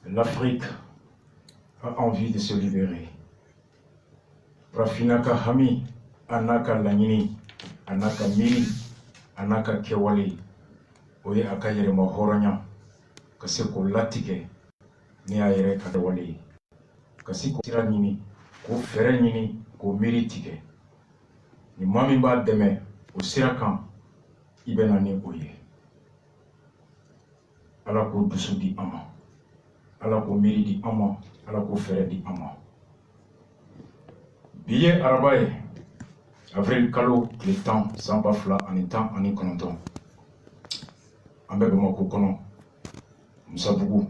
L'Afrique a envie de se libérer. Rafinaka Hami, Anaka Lanini, Anaka Mili, Anaka Kewali, Oye Akayere Mahoranya, Kaseko Latike, Niaere Kadawali, Kasiko Tiranini, Ko Ferenini, Ko Miritike. Ni Mami Ba Deme, au Sirakan, Ibenani Oye. Alako Dusudi Ama. Alako miri di ama, alako fere di ama. Billet arabaye, avril kalo, le temps, sans bafla, en étant en y connaissant. En bébé moko kono, Moussa-Bougou,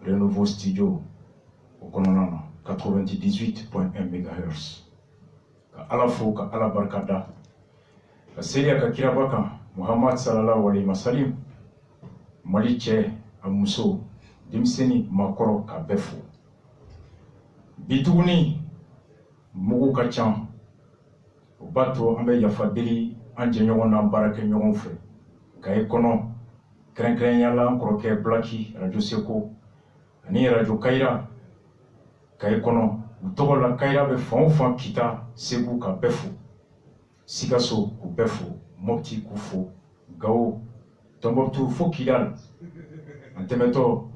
Renouveau Studio, au Kononana, 98.1 MHz. Ka alafo, ka alabarkada. La série ka kirabaka, Muhammad sallallahu alayhi wa sallam, Maliche, Amousso, Dimseni makoro ka befo bituguni mugu ka can o bato an bɛ yafa deli an jɛ ɲɔgɔn na baara kɛ ɲɔgɔn fɛ ka i kɔnɔ kɛrɛnkɛrɛnyala an kɔrɔkɛ Blaki radio Seko ani radio Kayira ka i kɔnɔ u tɔgɔ la Kayira bɛ fan o fan kita Segu ka bɛfo Sikaso k'u bɛfo Mopti k'u fo Gao Tombouctou fo Kidal an tɛmɛtɔ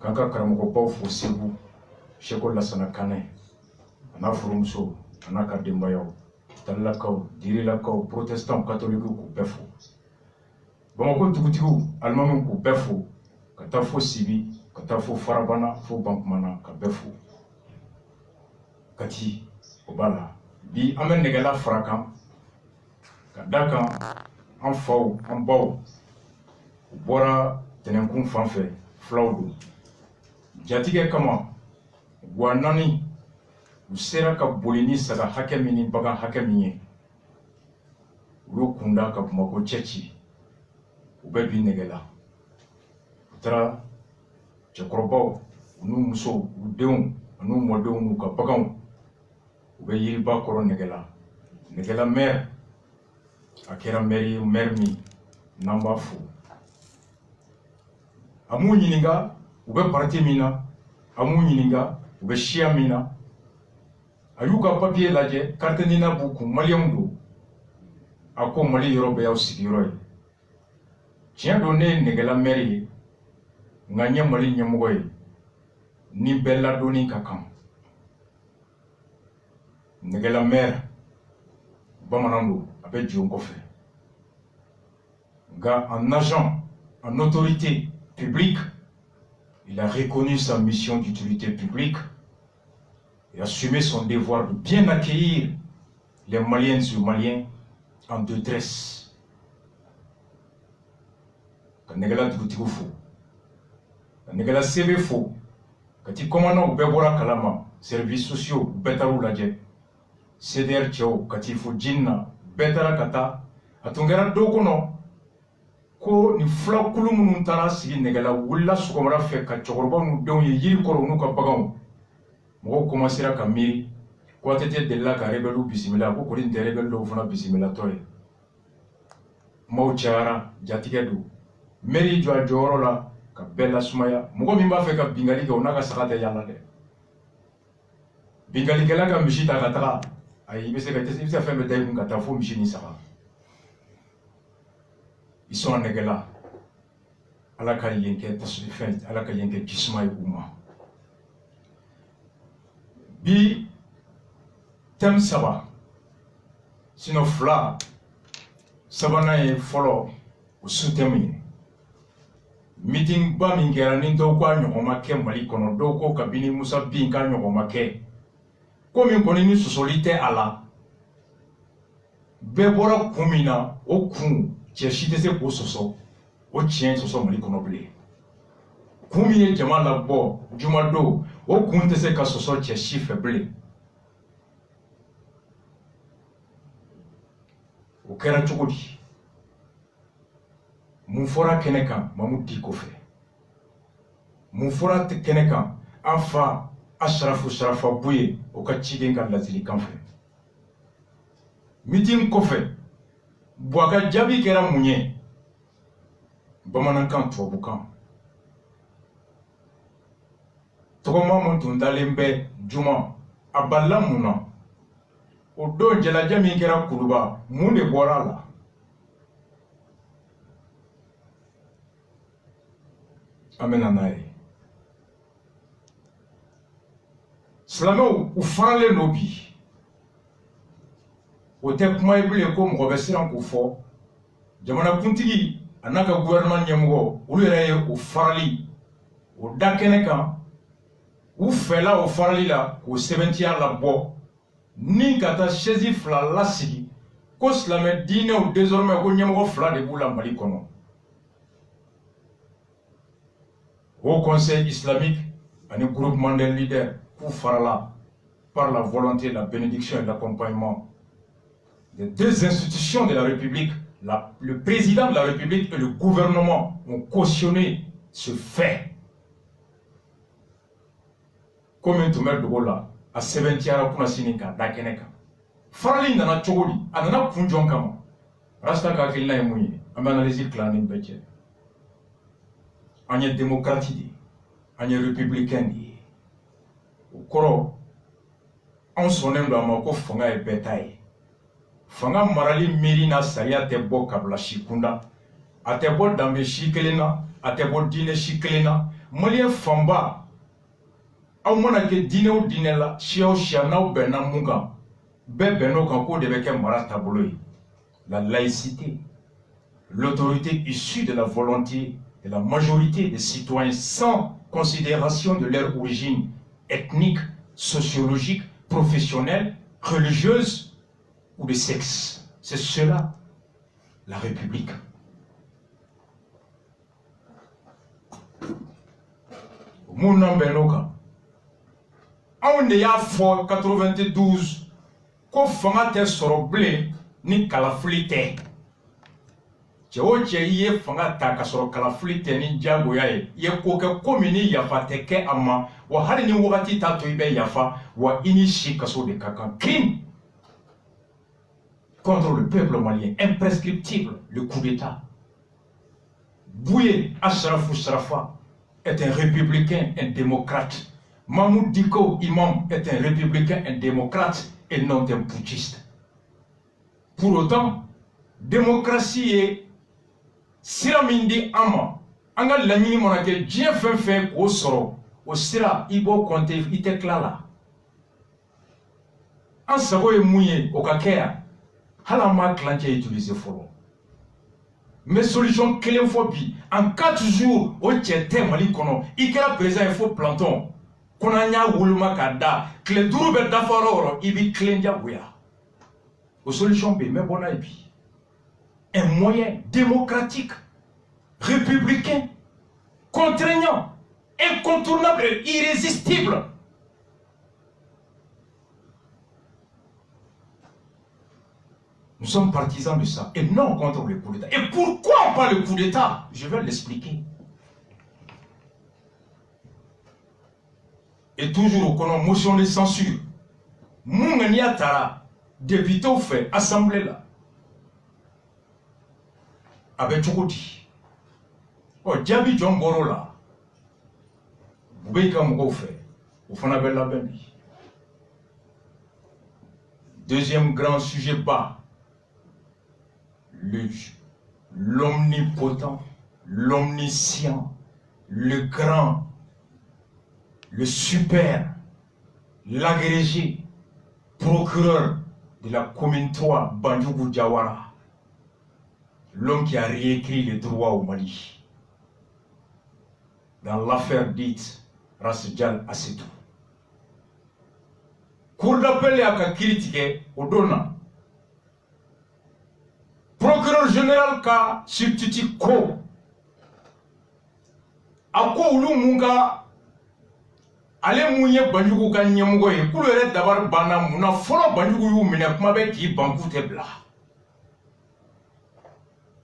Kanka Karamoko fo Segu, Sheko Lassana Kane, Ana Furumso, Ana Kadembayo, Talakao, Dirilakao, Protestant, Catholique ou Befo. Bamako Tukutiku, Allemand ou Befo, Katafo Sibi, Katafo Farabana, Fo Bankmana, Kabefo. Kati, Obala, Bi Amen Negala Frakan, Kadakan, en Fau, en Bau, Bora, Tenenkun Fanfe, Flaudo. Jatige kama Guanani usera ka bolini saga hake mini baga hake minye uyo kunda ka kumako chechi ubebi negela utara chakorobo unu muso udeun anu modeun ka bagan ube yiri ba koro negela mer akera mermi namba fu amu nyininga ube parti mina amu nyininga ube shia mina ayuka papier laje carte nina buku maliyam do ako mali yorobe ya usigiro yi tiens donné negela meri nganya mali nyamugo yi ni bella doni kakam negela mer bamanando abe dionko fe ga en agent en autorité publique. Il a reconnu sa mission d'utilité publique et assumé son devoir de bien accueillir les Maliennes et Maliens en détresse. Quand Negala Dugutigo fo, quand Negala CV fo, quand il commande au Bebora Kalama, services sociaux, Betarou Ladje, CDR Tchao, quand il faut Jinna, Betara Kata, Atungera Dokono, ko ni fula kulu munun tara sigi negala wula sugomara fe ka cɛkɔrɔba nu denw ye yiri kɔrɔ n'u ka baganw mɔgɔw commencera ka miiri ko atete delila ka rebelu bisimila ko kɔni tɛ rebelu dɔw fana bisimilatɔ ye kumaw cayara jatigɛ do mairie jɔ a jɔyɔrɔ la ka bɛɛ lasumaya mɔgɔ min b'a fɛ ka bingali kɛ o n'a ka saga tɛ yala dɛ bingalikɛla ka misi ta ka taga ayi i bɛ se ka fɛn bɛɛ da i kun ka taa fo misi ni saga. Ils sont en Negela. Alaka yenke tasufin, alaka yenke kisma uma. Bi tem saba. Sino fla sabana e follow usutemi. Meeting ba mingera nindo kwa nyoma ke mali kono doko kabini Musa binka nyoma ke. Ko min koni ni sosolite ala. Bebora kumina o kun cɛ si tɛ se k'o sɔsɔ o tiɲɛ sɔsɔ Mali kɔnɔ bilen kun min ye jama labɔ jumadon o kun tɛ se ka sɔsɔ cɛ si fɛ bilen o kɛra cogo di mun fɔra kɛnɛ kan Mamu Diko fɛ mun fɔra kɛnɛ kan an fa Asharafu Sharafa Buye o ka ciden ka ladilikan fɛ meeting kɔfɛ Bouaka Djabi kɛra mun ye bamanankan tubabukan tɔgɔma mun tun dalen bɛ Juma a balila mun na o don jalajɛ min kɛra Kuluba mun de bɔra a la an bɛna n'a ye silamɛw u faralen don bi o tɛ kuma ye bilen ko mɔgɔ bɛ siran k'o fɔ jamanakuntigi a n'a ka gouvernement ɲɛmɔgɔ olu yɛrɛ ye o farali o da kɛnɛ kan u fɛla o farali la k'o sɛbɛntiya labɔ ni ka taa chaise fila lasigi ko silamɛ diinɛw désormais ko ɲɛmɔgɔ fila de b'u la Mali kɔnɔ au conseil islamique ani groupement des leaders k'u farala par la volonté, la bénédiction et l'accompagnement des deux institutions de la République, le président de la République et le gouvernement ont cautionné ce fait. Comme un tumeur de Gola, à 70 pour la Sinika, Dakeneka. Farli nana chogoli, anana kunjon kama. Rasta kakilna emouye, amanalisi klanin beche. Anye démocratie, anye républicain. Au koro, on sonne dans ma ko fanga e betaille. Fanga marali mirina saya te bo kabla shikunda ate bo dambe shikelena ate bo dine shikelena malien famba aw mana ke dine o dine la shia na o bena munga be beno kan ko de be ke mara tabolo la laïcité l'autorité issue de la volonté de la majorité des citoyens sans considération de leur origine ethnique, sociologique, professionnelle, religieuse ou de sexe. C'est cela, la République. Mon nom Benoka. On est à fort 92. Ko fanga te soroble ni kalaflite. Cheoche ye fanga ta ka soro kalaflite ni jago yae. Ye ko ke komini yafa teke ama wa hali ni wakati ta to ibe yafa wa inishi kaso de kakan crime contre le peuple malien, imprescriptible, le coup d'État. Bouye Ashrafou Shrafa est un républicain, un démocrate. Mahmoud Diko Imam est un républicain, un démocrate et non un putschiste. Pour autant, démocratie est Siramindi Ama. Anga l'année monake, Dien fin au soro, au Sira, Ibo Konte, Iteklala. En Savo et Mouye, au Kakea. Halama clanché utilisé fort. Mais solution kéléphobie. En 4 jours, au tchète Mali kono, il y a présent il faut planton. Konanya wulma kada, clé d'ourbe d'afaro, ibi clenja bouya. Aux solutions B, mais bon ibi. Un moyen démocratique, républicain, contraignant, incontournable et irrésistible. Nous sommes partisans de ça et non contre le coup d'État. Et pourquoi pas le coup d'État? Je vais l'expliquer. Et toujours au motion de censure. Moungania Tara, député au fait, assemblée là. Avec Chokoti. Oh, Djabi Djongoro là. Boubeka Mougo fait. Au fond, avec la Bambi. Deuxième grand sujet bas. L'omnipotent, l'omniscient, le grand, le super, l'agrégé, procureur de la commune 3, Bandjougou Diawara, l'homme qui a réécrit les droits au Mali, dans l'affaire dite Rassidjal Assetou. Cour d'appel a critiqué au Dona. Procureur général ka substitut ko ako ulu munga ale munye Banjugu ka nyemugo ye kulu ere dabar bana muna folo Banjugu yu mine kuma be ki banku te bla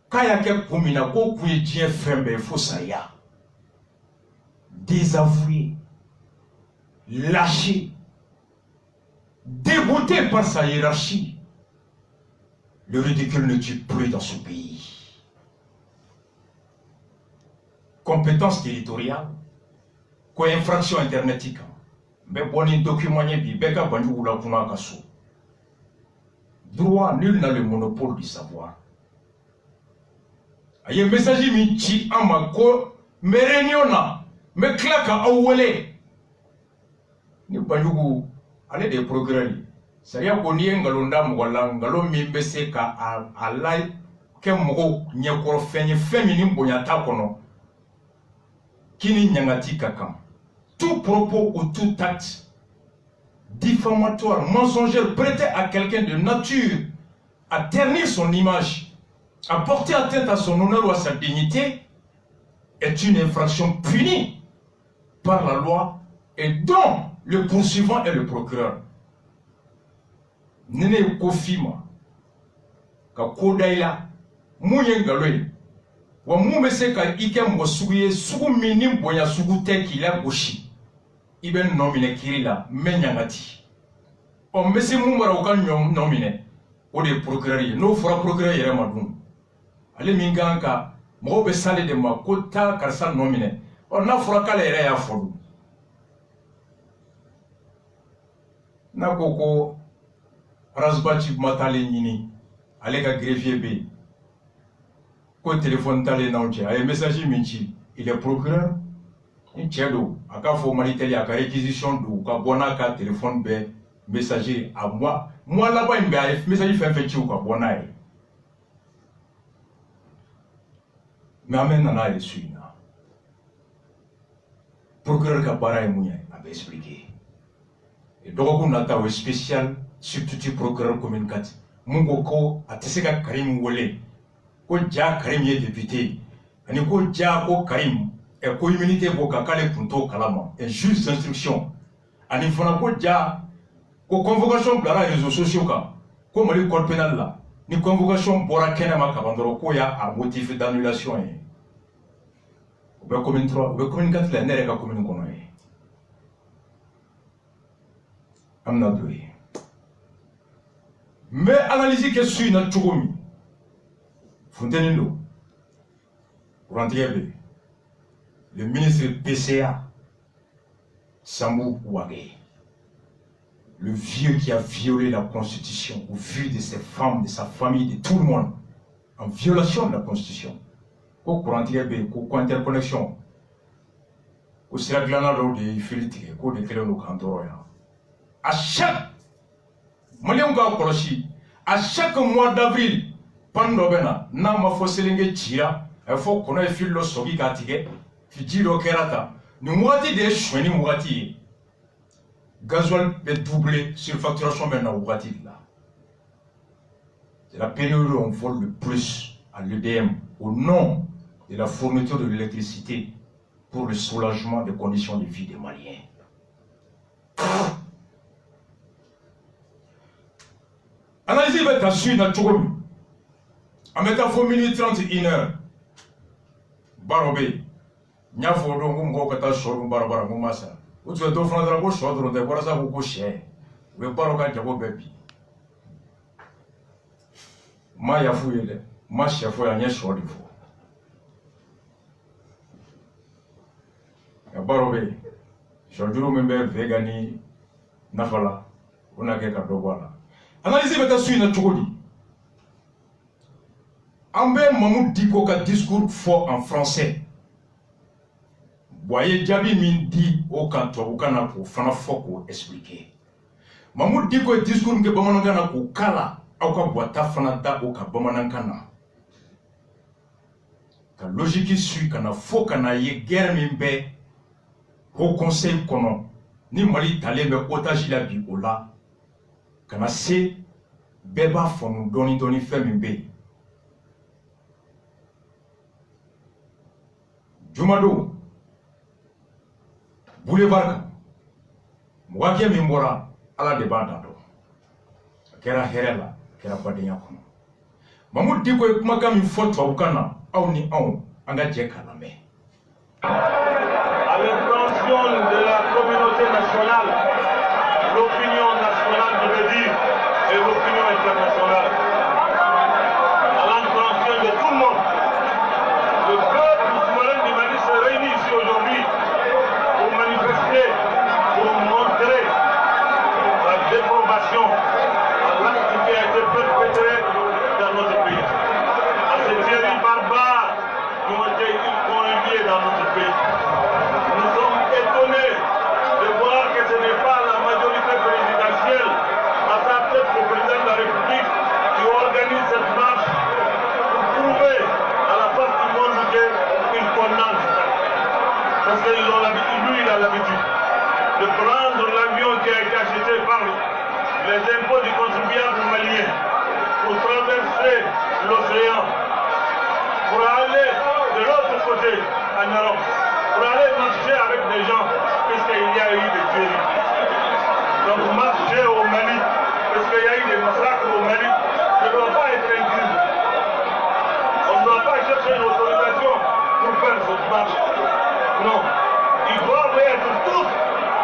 kaya ke kumina ko kuye dien fembe fo saya désavoué, lâché, dégoûté par sa hiérarchie. Le ridicule ne tue plus dans ce pays. Compétence territoriale, ko infraction internetique be boni document bi be ka banju la kuna kaso droit nul n'a le monopole du savoir aye message mi ci amako mereniona me klaka awole ni banjugu ale de procureur sariya ko ni ngalonda mugalla ngalo mi bese ka alai ke mogo nyekoro fenye feminin bonya ta kono kini nyangati kakam tout propos ou tout acte diffamatoire, mensongère, prêté à quelqu'un de nature à ternir son image, à porter atteinte à son honneur ou à sa dignité est une infraction punie par la loi et dont le poursuivant est le procureur. Nene kofima ka kodaila muyengaloy wa mumese ka ike mbosuye sugu minim boya sugu tekila goshi iben nomine kirila menyangati o mesi mumara ukan nyom nomine o de procureur no fora procureur yere madun ale minganka mo be sale de makota karsa nomine o na fora kala yere ya fodu na koko rasbati matale nyini ale ka greffier be ko téléphone tale na onche ay message minchi il est procureur in chedo aka fo mariteli aka réquisition do ka bona ka téléphone be messager à moi là-bas il be message fait chi ka bona e mais amen na na suina procureur ka bara e munya a expliqué et donc on a ta spécial substitut procureur commune 4 mungo ko ateseka Karim Wole ko ja Karim ye député ani ko ja ko Karim e ko immunité bo kakale punto kalama et juge d'instruction ani fana ko ja ko convocation blara réseaux sociaux ka ko mali code pénal la ni convocation bora kenema ka bandoro ko ya a motif d'annulation e be commune 3 be commune 4 la nere ka commune kono e amna doy mais analyser que suis na chogomi Fontenendo Rantiebe le ministre PCA Sambou Ouagé, le vieux qui a violé la constitution au vu de ses femmes, de sa famille, de tout le monde, en violation de la constitution. Au Rantiebe, au interconnexion, au Siraglana de Philippe, au de Kélo Cantoroya. À chaque à chaque mois d'avril, Pandobena, Nama Foselenge Tira, il faut qu'on ait fait le sogi gatige, Fidjiro Kerata, nous moitié des chouenis moitié. Gasoil est doublé sur facturation maintenant au là. C'est la période où on vole le plus à l'EDM au nom de la fourniture de l'électricité pour le soulagement des conditions de vie des Maliens. Analysez votre suite dans Tchougoum. En mettant 4 minutes 31h. Barobé. Nyafo do ngumgo kata shoru barabara mumasa. Utwe do fondra ko shodro de borasa ko she. We baroka jago bebi. Ma yafu yele. Ma chefo ya nye shodi fo. Ya barobé. Shodro membe vegani nafala. Unake ka dogwala. Analysez votre suite dans Tchougoudi. Ambe Mahmoud Diko ka discours fort en français. Boye Djabi min di au kanto ukana ko fana foko expliquer. Mahmoud Diko discours nke bamanangana ko kala au ka boita fana da au ka bamanangana. Ka logique suit kana fo kana ye guerre mimbe au conseil kono ni Mali talé me otage la bi ola. Kana se beba fonu doni femimbe. Jumado Boulevard Mwakia Mimbora ala de Bandado Kera Herela Kera Badenya kono Mahmoud Diko kumaka mi foto abukana au ni au anga jeka na me. À l'intention de la communauté nationale, l'opinion nationale je veux dire et l'opinion internationale, à l'intention de tout le monde, le peuple souverain du Mali se réunit ici aujourd'hui pour manifester lui, il a l'habitude de prendre l'avion qui a été acheté par les impôts du contribuable malien pour traverser l'océan, pour aller de l'autre côté en Europe, pour aller marcher avec des gens, puisqu'il y a eu des tueries. Donc marcher au Mali, puisqu'il y a eu des massacres au Mali, ne doit pas être inclus. On ne doit pas chercher une autorisation pour faire cette marche. Non. Ils doivent être tous,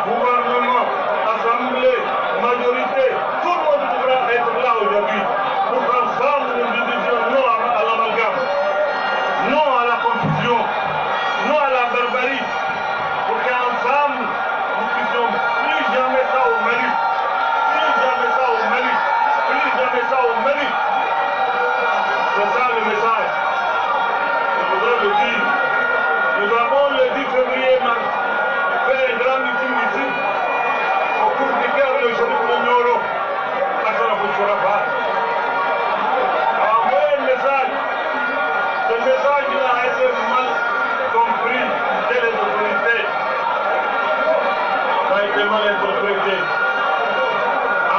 gouvernement, assemblée, majorité, tout le monde devra être là aujourd'hui pour qu'ensemble nous disions non à l'amalgame, non à la confusion, non à la barbarie, pour qu'ensemble nous puissions plus jamais ça au Mali, plus jamais ça au Mali, plus jamais ça au Mali. C'est ça le message. Je voudrais le dire. Nous avons le 10 février fait un grand meeting ici, au cours duquel le chef de Nioro, Hassan Abouchourafa, a envoyé un message. Ce message-là a été mal compris dès les autorités. Ça a été mal interprété.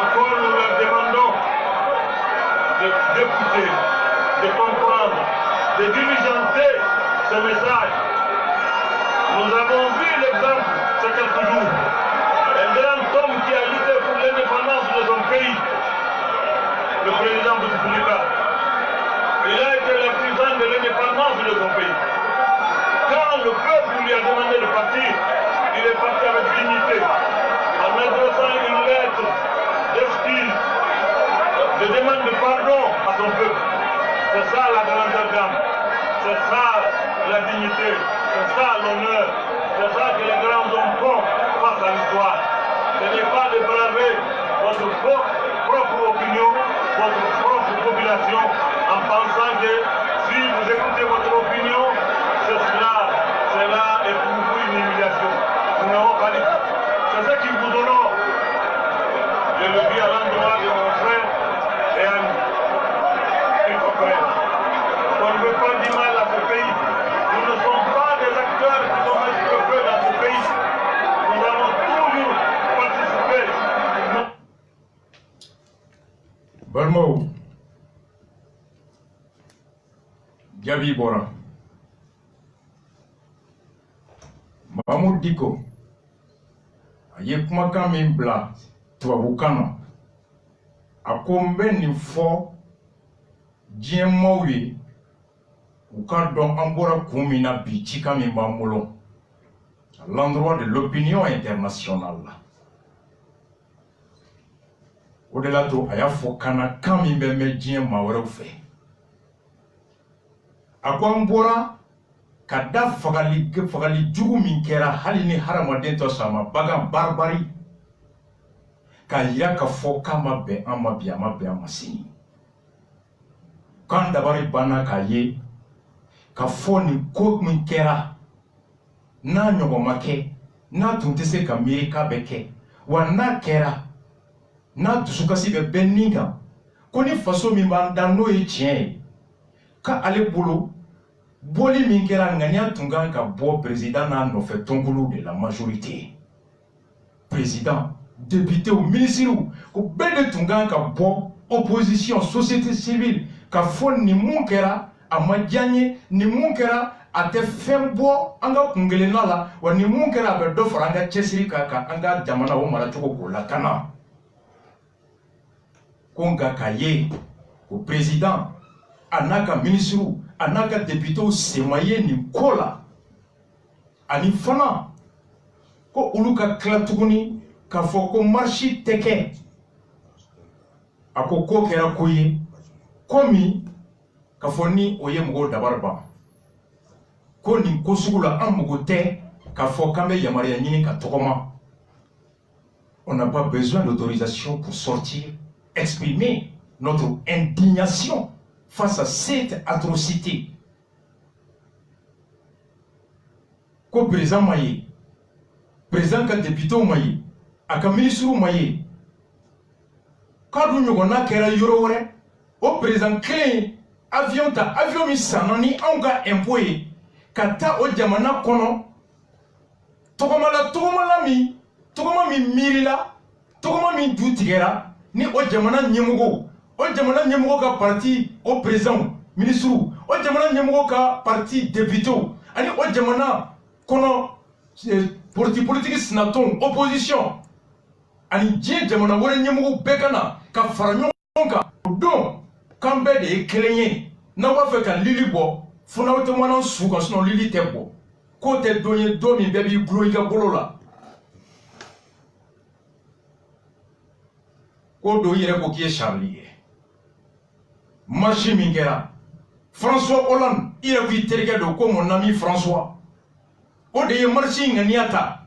Encore nous leur demandons d'écouter, de comprendre, de diligenter ce message. Nous avons vu l'exemple ces quelques jours. Un grand homme qui a lutté pour l'indépendance de son pays, le président Bouteflika. Il a été l'artisan de l'indépendance de son pays. Quand le peuple lui a demandé de partir, il est parti avec dignité, en adressant une lettre d'excuse, de demande de pardon à son peuple. C'est ça la grandeur d'âme, c'est ça la dignité, c'est ça l'honneur, c'est ça que les grands hommes font face à l'histoire. Ce n'est pas de braver votre propre opinion, votre propre population, en pensant que si vous écoutez votre opinion, cela est pour vous une humiliation. Nous n'avons pas dit. C'est ce qui vous honore. Je le dis à l'endroit de mon frère et ami. Il faut faire. On ne veut pas du mal à ce pays. Nous ne sommes pas des acteurs qui sont mis le feu dans ce pays. Nous avons toujours participé. Barmo Gabi Bora Mahmoud Diko aye kumakan min bila tubabukan na a ko n bɛ nin fɔ diɲɛ maaw ye u ka dɔn an bɔra kun min na bi cikan min b'an bolo à l'endroit de l'opinion internationale la o de la to a y'a fɔ kana kan min bɛ mɛn diɲɛ maa wɛrɛw fɛ a ko an bɔra ka da fagali jugu min kɛra hali ni hadamaden tɔ sɔn a ma bagan baribari k'a yira k'a fɔ k'a ma bɛn an ma bi a ma bɛn an ma sini k'an dabari banna k'a ye k'a fɔ nin ko min kɛra n'a ɲɔgɔn ma kɛ n'a tun tɛ se ka miiri k'a bɛ kɛ wa n'a kɛra n'a dusukasi bɛ bɛɛ nin kan ko ni faso min b'an da n'o ye tiɲɛ ye k'ale bolo boli min kɛra ŋaniya tun kan ka bɔ président n'a nɔfɛ tɔnkulu de la majorité président député ministre ko bɛɛ de tun kan ka bɔ opposition société civile ka fɔ nin mun kɛra a ma diya n ye nin mun kɛra a tɛ fɛn bɔ an ka kunkelenna la wa nin mun kɛra a bɛ dɔ fara an ka cɛsiri kan ka an ka jamana o maracogo k'o lakana ko nka k'a ye o président a n'a ka ministre a n'a ka député sen ma ye nin ko la ani fana ko olu ka tila tuguni k'a fɔ ko marche tɛ kɛ a ko kɛra ko ye ko min k'a fɔ ni o ye mɔgɔw dabari ban ko nin ko sugu la an mago tɛ k'a fɔ k'an bɛ yamaruya ɲini ka tɔgɔma on n'a pas besoin d'autorisation pour sortir exprimer notre indignation face à cette atrocité. Ko président maye, président ka député maye, aka ministre maye. Kadu nyogona kera yoro wore, o président kelen avion mi sanani anga impôt kata o jamana kono togoma mi mirila togoma mi du tigera ni o jamana nyemgo ka parti au président ministre o jamana nyemgo ka parti député ani o jamana kono politique sinaton opposition ani je jamana wore nyemgo bekana ka fara ɲɔgɔn kan don kan bɛɛ de ye kelen ye n'aw b'a fɛ ka lili bɔ fo n'aw tɛ mana su kan sinon lili tɛ bɔ k'o tɛ don ye don min bɛɛ b'i gulo i ka bolo la ko do i yɛrɛ ko k'i ye Charlie ye marche min kɛra François Hollande i yɛrɛ ko i terikɛ don ko mon ami François o de ye marche ŋaniya ta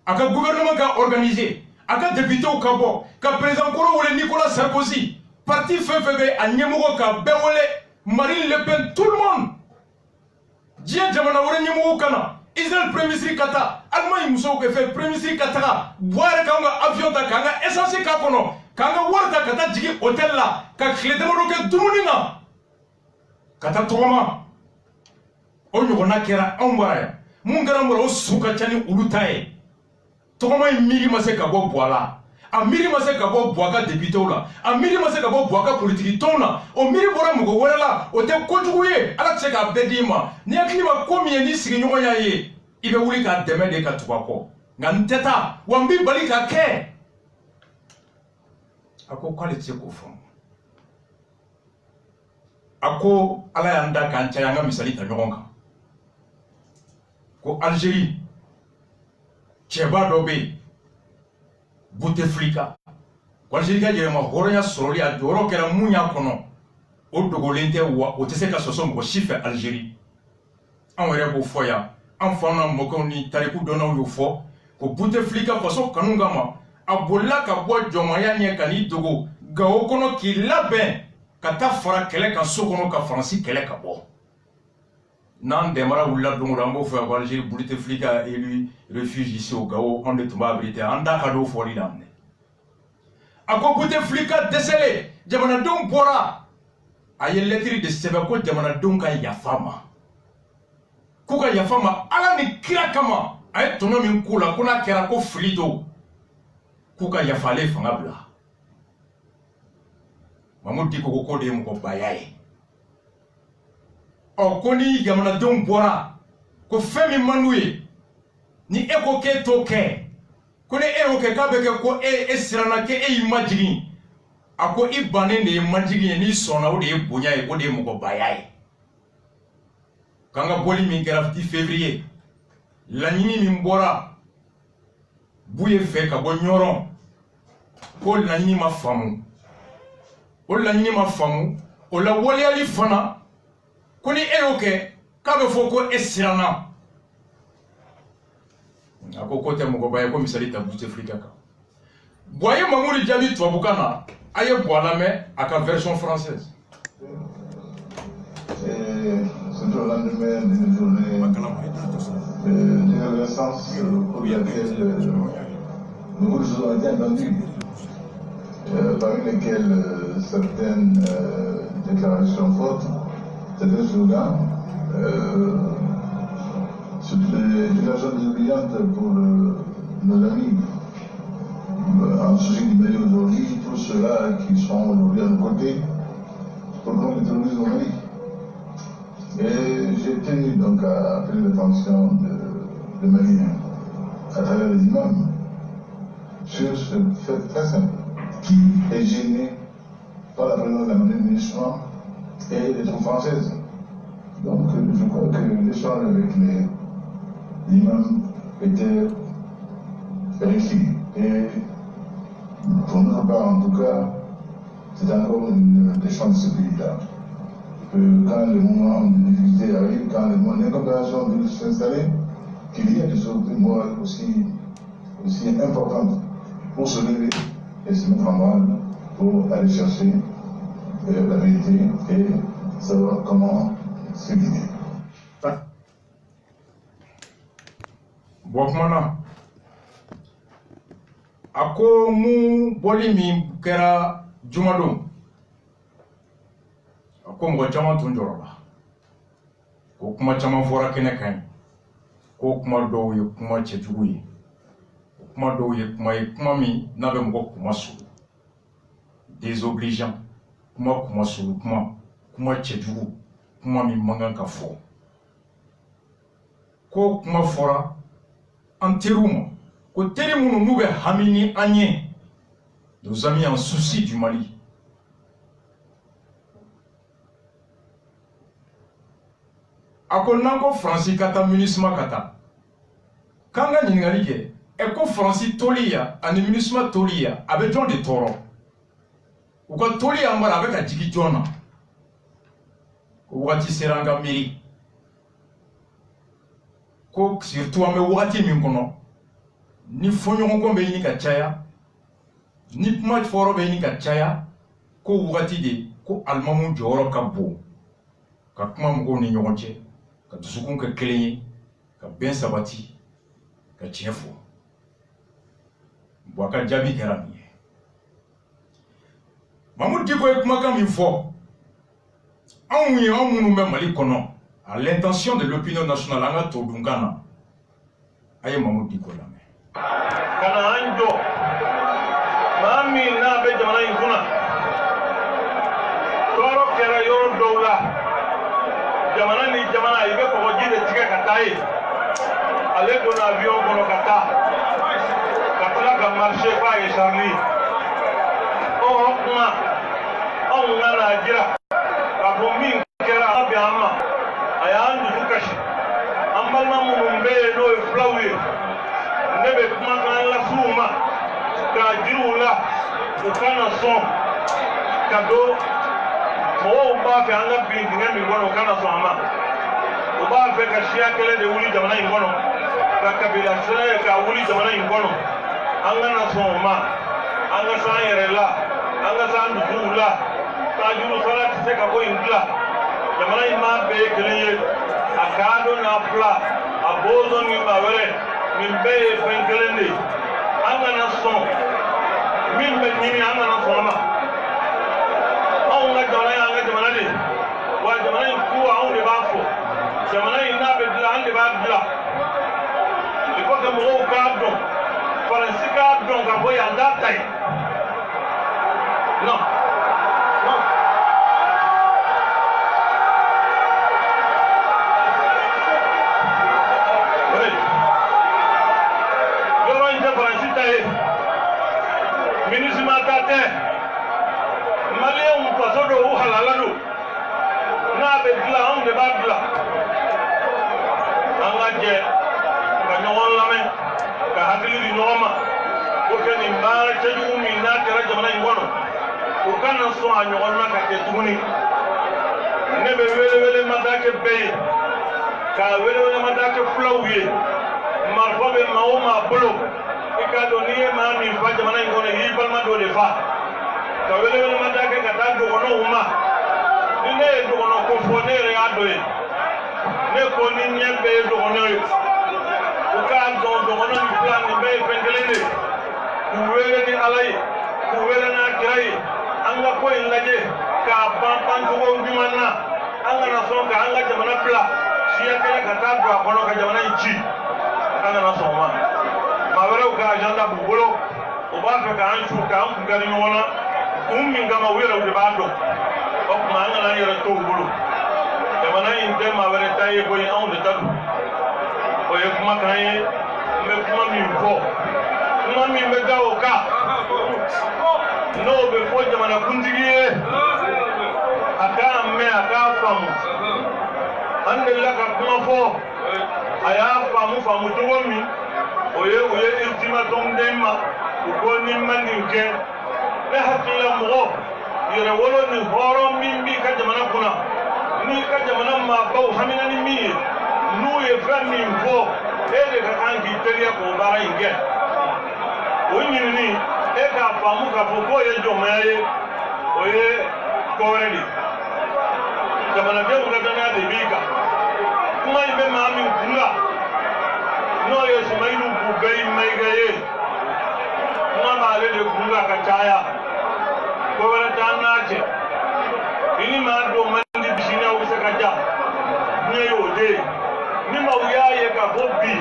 a ka gouvernement ka organiser a ka députéw ka bɔ ka président kɔrɔ wele Nicolas Sarkozy parti fɛn fɛn bɛ a ɲɛmɔgɔ ka bɛɛ wele Marine Le Pen tout le monde diɲɛ jamana wɛrɛ ɲɛmɔgɔw ka na Israël premier ministre ka taa Allemagne musow ka fɛ premier ministre ka taga Buhari k'an ka avion ta k'an ka essence k'a kɔnɔ k'an ka wari ta ka taa jigin hôtel la ka tile damadɔ kɛ dumuni na ka taa tɔgɔma o ɲɔgɔnna kɛra anw bara yan mun kɛra mɔrɔ o su ka ca ni olu ta ye tɔgɔma in miiri ma se ka bɔ Buwa la a miiri ma se ka bɔ Buwa ka députéw la a miiri ma se ka bɔ Buwa ka politique tɔnw na o miiri bɔra mɔgɔ wɛrɛ la o tɛ kojugu ye Ala tɛ se k'a bɛɛ d'i ma n'i hakili ma ko min ye n'i sigiɲɔgɔn y'a ye i bɛ wuli k'a dɛmɛ de ka tugu a kɔ nka n tɛ taa wa n b'i bali ka kɛ a ko k'ale tɛ se k'o faamu a ko Ala y'an da k'an caya an ka misali ta ɲɔgɔn kan ko Algérie cɛba dɔ bɛ yen Bouteflika ko Algérie ka yɛrɛma hɔrɔnya sɔrɔli a jɔyɔrɔ kɛra mun y'a kɔnɔ o dogolen tɛ wa o tɛ se ka sɔsɔ mɔgɔ si fɛ Algérie anw yɛrɛ b'o fɔ yan an faw n'a mɔkɛw ni tariku dɔnnaw y'o fɔ ko Bouteflika faso kanu kama a bolila ka bɔ jɔnmaya ɲɛ ka n'i dogo Gao kɔnɔ k'i labɛn ka taa fara kɛlɛ kan so kɔnɔ ka Faransi kɛlɛ ka bɔ n'an dɛmɛra wulila don o don an b'o fɔ yan ko Algérie Bouteflika a élu refuge ici au Gao anw de tun b'a abrité an da ka don fɔli daminɛ a ko Bouteflika dɛsɛlen jamanadenw bɔra a ye lɛtiri de sɛbɛn ko jamanadenw ka yafa ma k'u ka yafa ma Ala ni kira kama a ye tɔnɔ min k'u la ko n'a kɛra ko fili don k'u ka yafa ale fanga bila Mamadou Diko ko de ye mɔgɔ baya ye ko ni jamanadenw bɔra ko fɛn min man d'u ye ni e ko k'e t'o kɛ ko ni e y'o kɛ k'a bɛ kɛ ko e siranna k'e y'i majigin a ko i bannen de ye majigin ye n'i sɔnna o de ye bonya ye o de ye mɔgɔ baya ye k'an ka bɔli min kɛra 10 février laɲini min bɔra Buye fɛ ka bɔ Ɲɔrɔn ko laɲini ma faamu o laɲini ma faamu o la waleyali fana ko ni e y'o kɛ k'a bɛ fɔ ko e siranna a ko tɛ mɔgɔba ye ko misali ta Bouteflika kan Buwa ye Mamudu jaabi tubabukan na a ye Buwa lamɛn a ka version française. C'est le lendemain d'une journée d'une naissance pour laquelle beaucoup de choses ont été entendues, parmi lesquelles certaines déclarations fortes, certains slogans, des déclarations désobligeantes pour nos amis en souci d'immédiat aujourd'hui, tous ceux-là qui sont aujourd'hui à nos côtés pour contre le terrorisme au Mali. Et j'ai tenu donc à appeler l'attention de Maliens à travers les imams sur ce fait très simple. Qui est gêné par la présence de la ministre et des troupes françaises? Donc je crois que l'échange avec les imams était réussi. Et pour notre part en tout cas, c'est encore une défense de ce pays-là. Quand le moment de difficulté arrive, quand le moment d'incompréhension doit s'installer, qu'il y a des autres morales aussi importantes pour se lever et se mettre en marge pour aller chercher la vérité et savoir comment se guider. Bokmana ako mu boli mi kɛra jumadon ko mɔgɔ caman tun jɔrɔ la ko kuma caman fɔra kɛnɛ kan ko kuma dɔw ye kuma cɛjugu ye kuma dɔw ye kuma min n'a bɛ mɔgɔ kuma sulu désobligeant kuma sulu kuma cɛjugu kuma min man kan ka fɔ ko kuma fɔra an teriw ma ko teri minnu n'u bɛ hami ni an ye nos amis en souci du Mali. Ako nanko Fransi kata MINUSMA kata. Kanga ɲininkali kɛ, ɛ ko Fransi toli ya ani MINUSMA toli ya a bɛ jɔn de tɔɔrɔ? U ka toli ya mara a bɛ ka jigi jɔn na? Ko wagati sera an ka miiri. Ko surtout an bɛ wagati min kɔnɔ ni fɔɲɔgɔnkɔ bɛ ɲini ka caya ni kuma fɔrɔ bɛ ɲini ka caya ko wagati de ko alimamu jɔyɔrɔ ka bon ka kuma mɔgɔw ni ɲɔgɔn cɛ ka dusukun kɛ kelen ye ka bɛn sabati ka tiɲɛ fɔ bon a ka jaabi kɛra nin ye Mamudu Diko ye kumakan min fɔ anw ye anw minnu bɛ Mali kɔnɔ à l'intention de l'opinion nationale an ka todunkan na a ye Mamudu Diko lamɛn kana an jɔ maa min n'a bɛ jamana in kunna tɔɔrɔ kɛra yɔrɔ dɔw la jamana ni jamana i bɛ kɔgɔji de tigɛ ka taa ye ale donna avion kɔnɔ ka taa ka tila ka marché k'a ye Charlie o kuma anw ka n'a jira k'a fɔ min kɛra an bɛn an ma a y'an dusu kasi an balima minnu bɛ yen n'o ye filaw ye ne bɛ kumakan lase u ma k'a jiri u la u kana sɔn ka don mɔgɔw b'a fɛ an ka bin dingɛ min kɔnɔ u kana sɔn a ma u b'a fɛ ka siya kelen de wuli jamana in kɔnɔ ka kabila sɛnɛ ka wuli jamana in kɔnɔ an kana sɔn o ma an ka s'an yɛrɛ la an ka s'an dusuw la tajuru sara tɛ se ka bɔ yen dilan jamana in maa bɛɛ ye kelen ye a k'a dɔn n'a fila a bɔnsɔn ni maa wɛrɛ nin bɛɛ ye fɛn kelen de ye an kana sɔn min bɛ ɲini an kana sɔn a ma anw ka jamana ye an ka jamana de wa jamana in ko anw de b'a fɔ jamana in n'a bɛ dilan an de b'a dilan il faut que mɔgɔw k'a dɔn faransi k'a dɔn ka fɔ yan t'a ta ye non non yɔrɔ in tɛ faransi ta ye MINUSMA ta tɛ maliyɛnw faso do u halala do n'a bɛ dilan anw de b'a dilan an ka jɛ ka ɲɔgɔn lamɛn ka hakili di ɲɔgɔn ma ko kɛ nin baara cɛjugu min n'a kɛra jamana in kɔnɔ o kana sɔn a ɲɔgɔn na ka kɛ tuguni ne bɛ welewelemada kɛ bɛɛ ye ka welewelemada kɛ fulaw ye marifa bɛ maa o maa bolo i k'a dɔn n'i ye maa min fa jamana in kɔnɔ i y'i balima dɔ de fa ka welewelemada kɛ ka taa dɔgɔnɔw ma ni ne ye dɔgɔnɔ ko fɔ ne yɛrɛ y'a dɔ ye ne ko ni ɲɛ bɛɛ ye dɔgɔnɔ ye u k'a dɔn dɔgɔnɔ ni fila nin bɛɛ ye fɛn kelen de k'u wele ni ala ye k'u wele n'a kira ye an ka ko in lajɛ k'a ban bancogo ɲuman na an kana sɔn ka an ka jamana bila siya kelen ka taa don a kɔnɔ ka jamana in ci an kana sɔn o ma maa wɛrɛw ka agenda b'u bolo u b'a fɛ k'an su k'an kun kari ɲɔgɔn na kun min kama u yɛrɛw de b'a dɔn o tuma an kana an yɛrɛ to u bolo jamana in tɛ maa wɛrɛ ta ye koyi anw de ta don o ye kumakan ye n bɛ kuma min fɔ kuma min bɛ da o kan n'o bɛ fɔ jamanakuntigi ye a k'a mɛn a k'a faamu an delila ka kuma fɔ a y'a faamu cogo min o ye ultimatum di ma u ko ni ma nin kɛ ne hakili la mɔgɔ yɛrɛwolo ni hɔrɔn min b'i ka jamana kunna n'i ka jamana maabaw hamina ni min ye n'u ye fɛn min fɔ e de ka kan k'i teriya k'o baara in kɛ o ɲinini e k'a faamu k'a fɔ k'o ye jɔnmaya ye o ye ko wɛrɛ de jamanadenw ka danaya de b'i kan kuma in bɛ maa min kun la n'o ye Sumayilu Bubɛyi Mayiga ye kuma b'ale de kun la ka caya ko wɛrɛ t'an n'a cɛ i ni maa dɔw man di bisimila u bɛ se ka ja diɲɛ y'o de ye ni maaw y'a ye ka bobbi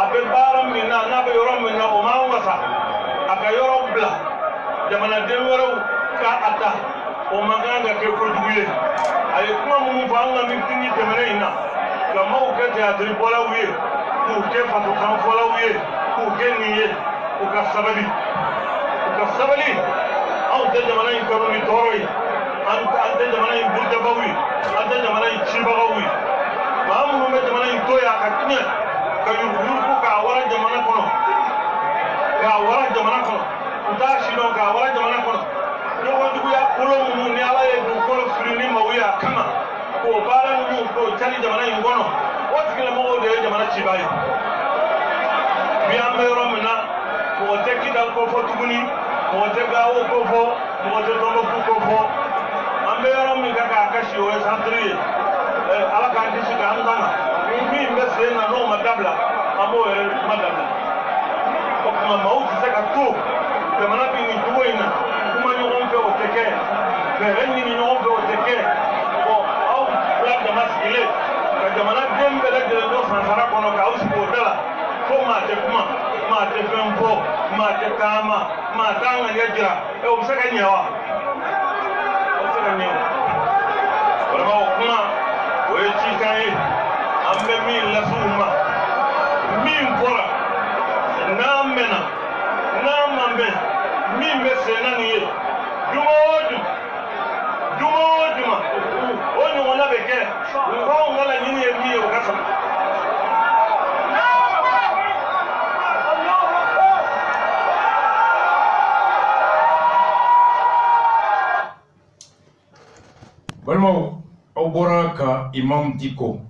abe baram mina na be yorom mina o ma ngasa aka yorom bla jamana demero ka ata o maganga ke produire ay kuma mu fanga mi tingi temere ina kama o ke teatri bola wiye ku ke fatu kan bola wiye ku ke niye o ka sabali aw te jamana in karu ni toroi ante jamana in burda bawi ante jamana in chibawi mamu me jamana in toya ka kinya ka yuru ka wara jamana kono uta shino ka wara jamana kono yo wondu ya kulo mu ni ala ye du kulo frini mawiya kama ko bara mu ko tani jamana in gono wati kila mo de jamana chibai biya me romna ko te kidal ko fotuguni ko te gawo ko fo ko te tomo ko fo ambe rommi ka kashi o santri ala ka ndishi ka andana mi mbese na no madabla amo madabla ko kuma mauti saka tu jamana bi ni tuoina kuma nyogon fe o teke berenni ni nyogon fe o teke ko au plak de maskile ka jamana dembe la de no sansara kono ka usi ko dala ko ma te kuma ma te fempo ma te kama ma tanga yajira e o saka nyawa wala kuma o e ci kai ambe mi la suma min fora na mena na mambe min be senani ye jumoju onyo wala beke ko ngala nyini ye mi o kasa Balmo au bora ka Imam Diko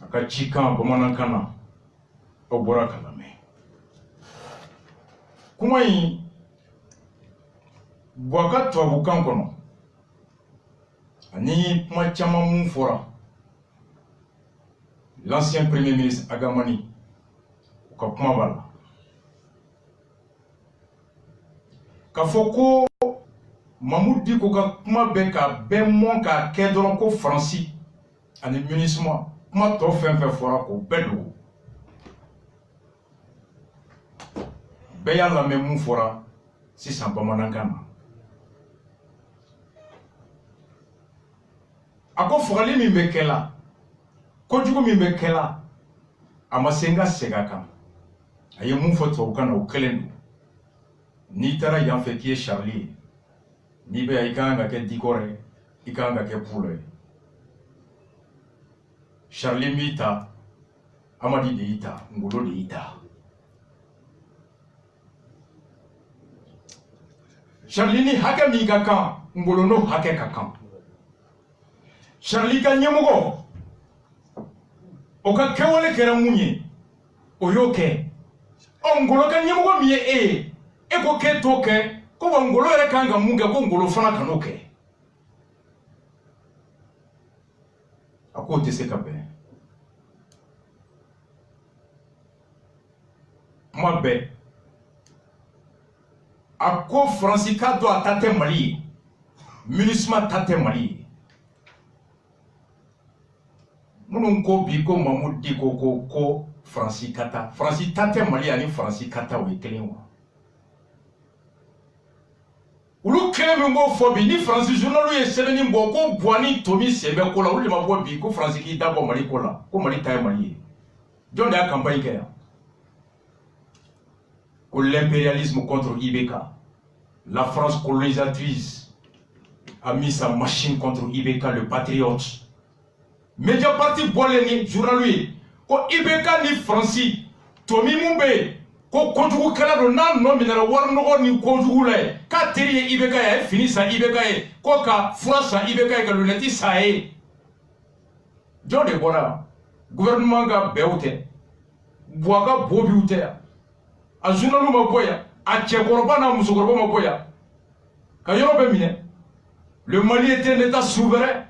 aka cikan bamanankana au bora ka lame kuma yi bwaka tuwabukan kono ani kuma caman mun fora l'ancien premier ministre Agamani u ka kuma b'a la ka fɔ ko Mamoudou Diko ka kuma bɛ ka bɛɛ mɔn ka kɛ dɔrɔn ko Faransi ani MINUSMA kuma tɔ fɛn fɛn fɔra k'o bɛɛ dogo bɛɛ y'a lamɛn mun fɔra sisan bamanankan na a ko fagali min bɛ kɛ la kojugu min bɛ kɛ la a ma se n ka segin a kan a ye mun fɔ tubabukan na o kelen don n'i taara yan fɛ k'i ye Charlie ye n'i bɛ yan i kan ka kɛ Dikɔrɔ ye i kan ka kɛ Pulo ye Charlie m'i ta Amadi de y'i ta Ngolo de y'i ta Charlie ni hakɛ min ka kan Ngolo n'o hakɛ ka kan Charlie ka ɲɛmɔgɔ o ka kɛwale kɛra mun ye o y'o kɛ Ngolo ka ɲɛmɔgɔ min ye e ye e ko k'e t'o kɛ ko wa Ngolo yɛrɛ kan ka mun kɛ ko Ngolo fana kan'o kɛ a ko o tɛ se ka bɛn kuma bɛɛ a ko Faransi k'a dɔn a ta tɛ Mali ye MINUSMA ta tɛ Mali ye minnu ko bi ko Mamoudou Diko ko Faransi ka taa Faransi ta tɛ Mali ani Faransi ka taa o ye kelen wa olu kelen min b'o fɔ bi ni Faransi journalu ye sɛbɛnni bɔ ko Buwani Tomi sen bɛ ko la olu de ma bɔ bi ko Faransi k'i da bɔ Mali ko la ko Mali ta ye Mali ye jɔn de y'a campagne kɛ yan ko l'impérialisme contre IBK la France colonisatrice a mis sa machine contre IBK le patriote Mediapart bɔlen ni journalu ye ko IBK ni Faransi Tomi mun bɛ yen ko kojugu kɛla don n'a nɔ minɛra wari nɔgɔ ni kojugu la ye k'a teri ye IBK ye a ye fini san IBK ye ko ka fura san IBK ye ka lunɛti san a ye jɔn de bɔra gouvernement ka bɛɛw tɛ Buwa ka bobiw tɛ yan a journalu ma bɔ yan a cɛkɔrɔba n'a musokɔrɔba ma bɔ yan ka yɔrɔ bɛɛ minɛ le Mali était un état souverain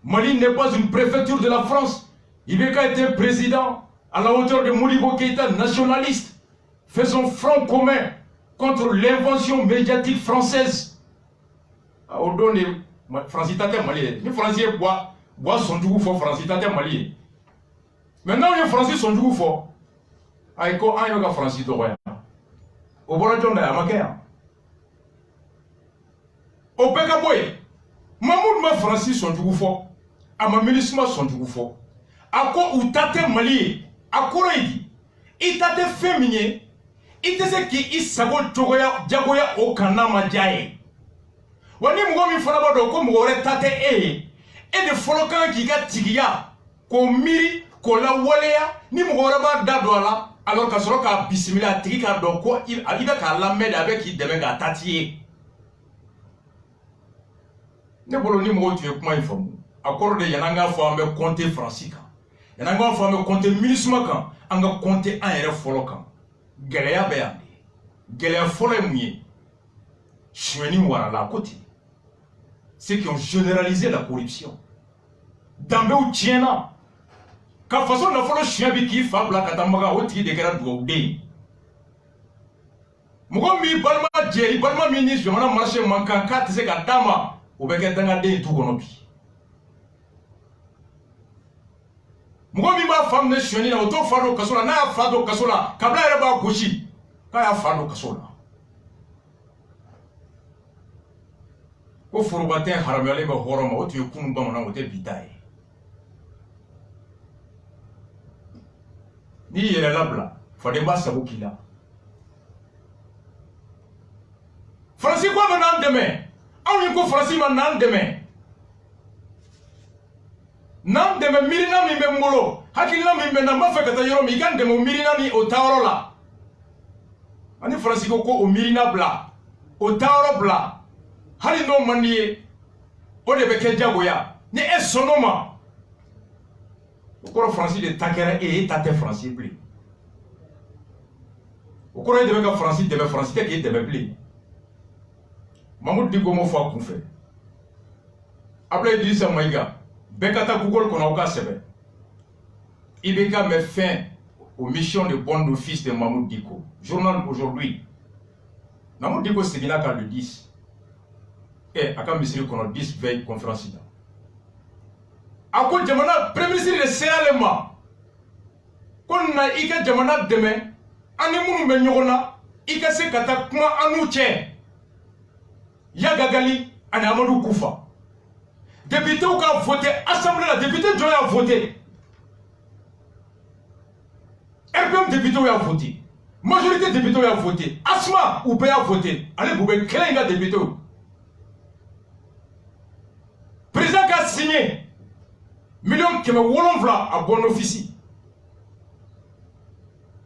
Mali n'est pas une préfecture de la France IBK était président à la hauteur de Modibo Keïta nationaliste faisons front commun contre l'invention médiatique française. Au don de Francis Tate Mali, ni Francis bois son jour faut Francis Tate Mali. Maintenant, il y a Francis son jour fort. Aïko, un yoga Francis de Roya. Au Borajon de Amakea. Au Pekaboy. Mamoud ma Francis son jour fort. A ma milisma son jour fort. A quoi ou tate mali. A quoi il tate féminin. Il te sait qu'il s'agit de Diagoya au Kanama Diaye. Wani mgomi fana do ko mgore tate e de folokan ki ga tigiya ko miri ko la waleya ni mgore ba dado ala alors ka soro ka bismillah tigi ka do ko iba ka la med avec ki deme ga tatiye ne bolo ni mgo tu kuma informe akoro de yananga fo ambe compter francika yananga fo ambe compter minisma kan anga compter en ere folokan geleya be ande geleya folo muye chweni wara la côté. Ceux qui ont généralisé la corruption. Dambe ou tiena. Ka façon na folo chien bi ki fa bla katamaga oti de kera do de. Mugo mi balma jeri balma ministre je mana marché mankan kat se ka dama o be ke tanga de tout kono bi. Mugo mi ba fam ne cheni na auto fado kasola na fado kasola kabla ere ba goshi ka ya fado kasola. Ko forobate haramyale ba horoma o tu kunu ba mona o te bitaye ni yele labla fade ba sabu kila Francis ko ba nan deme awu ko Francis ma nan deme mirina mi be mbolo hakilina mi be na mafa kata yoro mi kan deme mirina ni o tawrola ani Francis ko o mirina bla o tawro bla hali no manie o de be ke jagoya ni e sonoma o Francis de takera e tate Francis pli o ko de be ka Francis de be Francis te ke de be pli Mamoud Diko mo fa kun fe après Idrissa Maïga bekata Google kono ka sebe Ibeka met fin aux missions de bon office de Mamoud Diko journal aujourd'hui Mamoud Diko segina ka le 10 et à quand monsieur qu'on a 10 veille conférence là. À quoi jamana premier ministre de Sierra Leone. Qu'on a ika jamana demain. Animu menyona ika se kata kuma anuche. Ya gagali ana Amadou Koufa. Député ou ka voté assemblée la député Joy a voté. RPM député ou a voté. Majorité député ou a voté. Asma ou a voté. Allez vous be klenga député. Président qui a signé million qui me wolonvla à bon officie.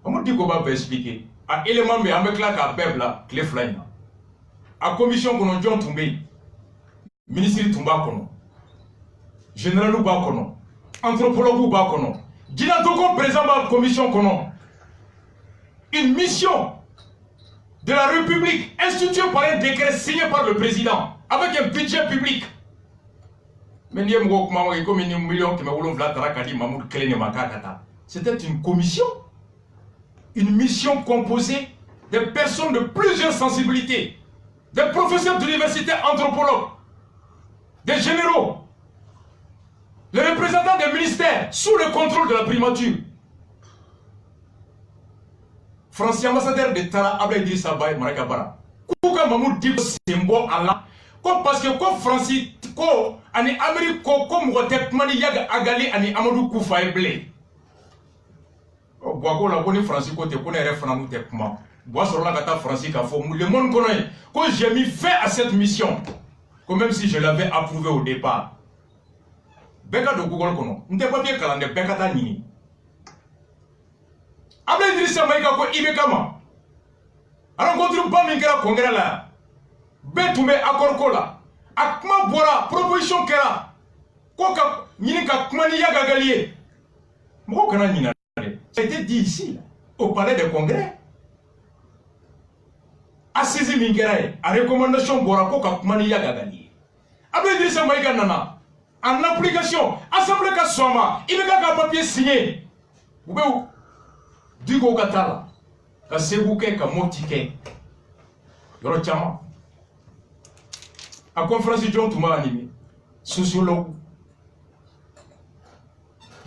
On me dit qu'on va expliquer. À élément mais avec la cabebla clé flying. À commission qu'on a John Tombé, ministre Toumba Kono, général Ouba Kono, anthropologue Ouba Kono, Dina Dogon président de la commission Kono. Une mission de la République instituée par un décret signé par le président avec un budget public. C'était une commission, une mission composée de personnes de plusieurs sensibilités, des professeurs d'université anthropologues, des généraux, les représentants des ministères sous le contrôle de la primature. Français ambassadeur de Tara Abdel Sabay Marakabara. Kouka Mamoud dit symbole Allah. Parce que quand Francis ko ani Amérique ko comme wote mani yaga agali ani Amadou Koufa eble. O boako la koni Francis ko te kone refana mu te kuma. Boa sur la kata Francis ka fo le monde connaît que j'ai mis fin à cette mission. Comme même si je l'avais approuvé au départ. Beka do Google kono. Nte papier kalande beka ta nini. Abdel Idrissa Maïga ko ibekama. Alors contre pas mingera congrès là. Betume accord kola. Akma bora proposition kera. Koka nyini ka kumani yaga galie. Moko kana nyina. Ça a été dit ici là, au palais des congrès. Assisi mingera a recommandation bora koka kumani yaga galie. Abdel Idrissa Maïga nana en application assemblée ka soma, il ka papier signé. Vous pouvez Digo Katala, ka Sebouke, ka Motike, Yoro Chama. À conférence de John Touma animé, sociologue,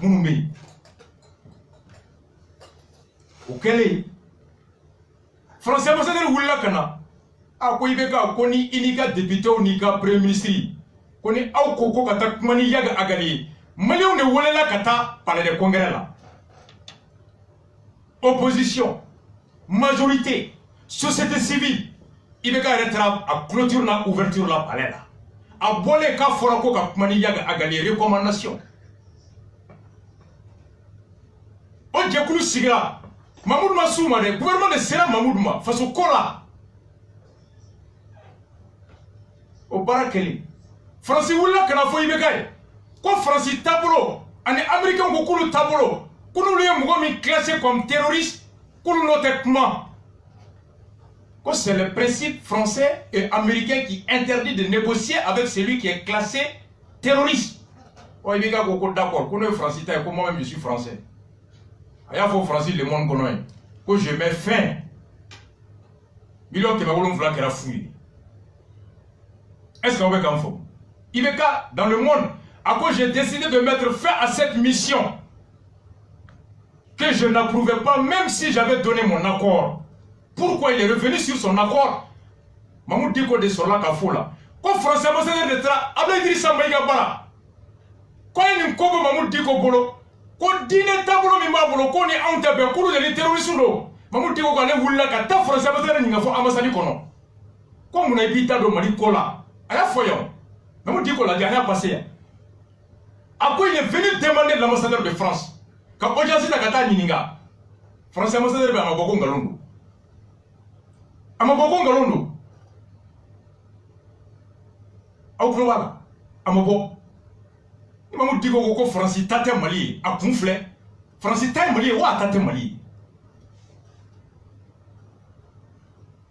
Mounoumé, Okele français ambassadeur wula kana a ko ibe ka ko ni inika député ou ni ka premier ministre ko ni aw ko kata mani yaga agali malion ne wolela kata palais de congrès là opposition majorité société civile ibe ka retra a clôture na ouverture la palais là a bolé ka fora ko ka mani yaga agali recommandation on jekulu sigira Mahmoud Massouma, le gouvernement de Sénat Mahmoud Ma, face au Kola. Au Barakeli. Francis Oula, quand on a fait Ibekaï. Quand Francis Tabolo, un Américain beaucoup de Tabolo, qu'on nous l'a classé comme terroriste, qu'on nous l'a c'est le principe français et américain qui interdit de négocier avec celui qui est classé terroriste. Oh, Ibeka, d'accord, qu'on est Francis Taï, comme moi-même je suis français. Il faut Francis le monde connaît que je mets fin. Million qui m'a voulu faire la fouille. Est-ce qu'on veut qu'en faut? Il est cas dans le monde à cause j'ai décidé de mettre fin à cette mission que je n'approuvais pas même si j'avais donné mon accord. Pourquoi il est revenu sur son accord? Mahmoud Diko de Sola Kafola. Quand Français ambassadeur de Tra, Abla Idrissa Maïga Bara. Quand il y a une kobo Mahmoud Diko Bolo. Ko dine tabolo mi mabolo ko ni anta be kulu de terroriste do Mahmoud Diko ko ne wulla ka ta français ba ni nga fo ambassade kono ko mun ay bita do mali kola aya foyo Mahmoud Diko la dernière passé après il est venu demander l'ambassadeur de France ka audience ta kata nyinga français ambassadeur be amaboko ngalondo au global amaboko Mahmoud Diko ko Francis tate Mali a kunfle Francis tate Mali wa tate Mali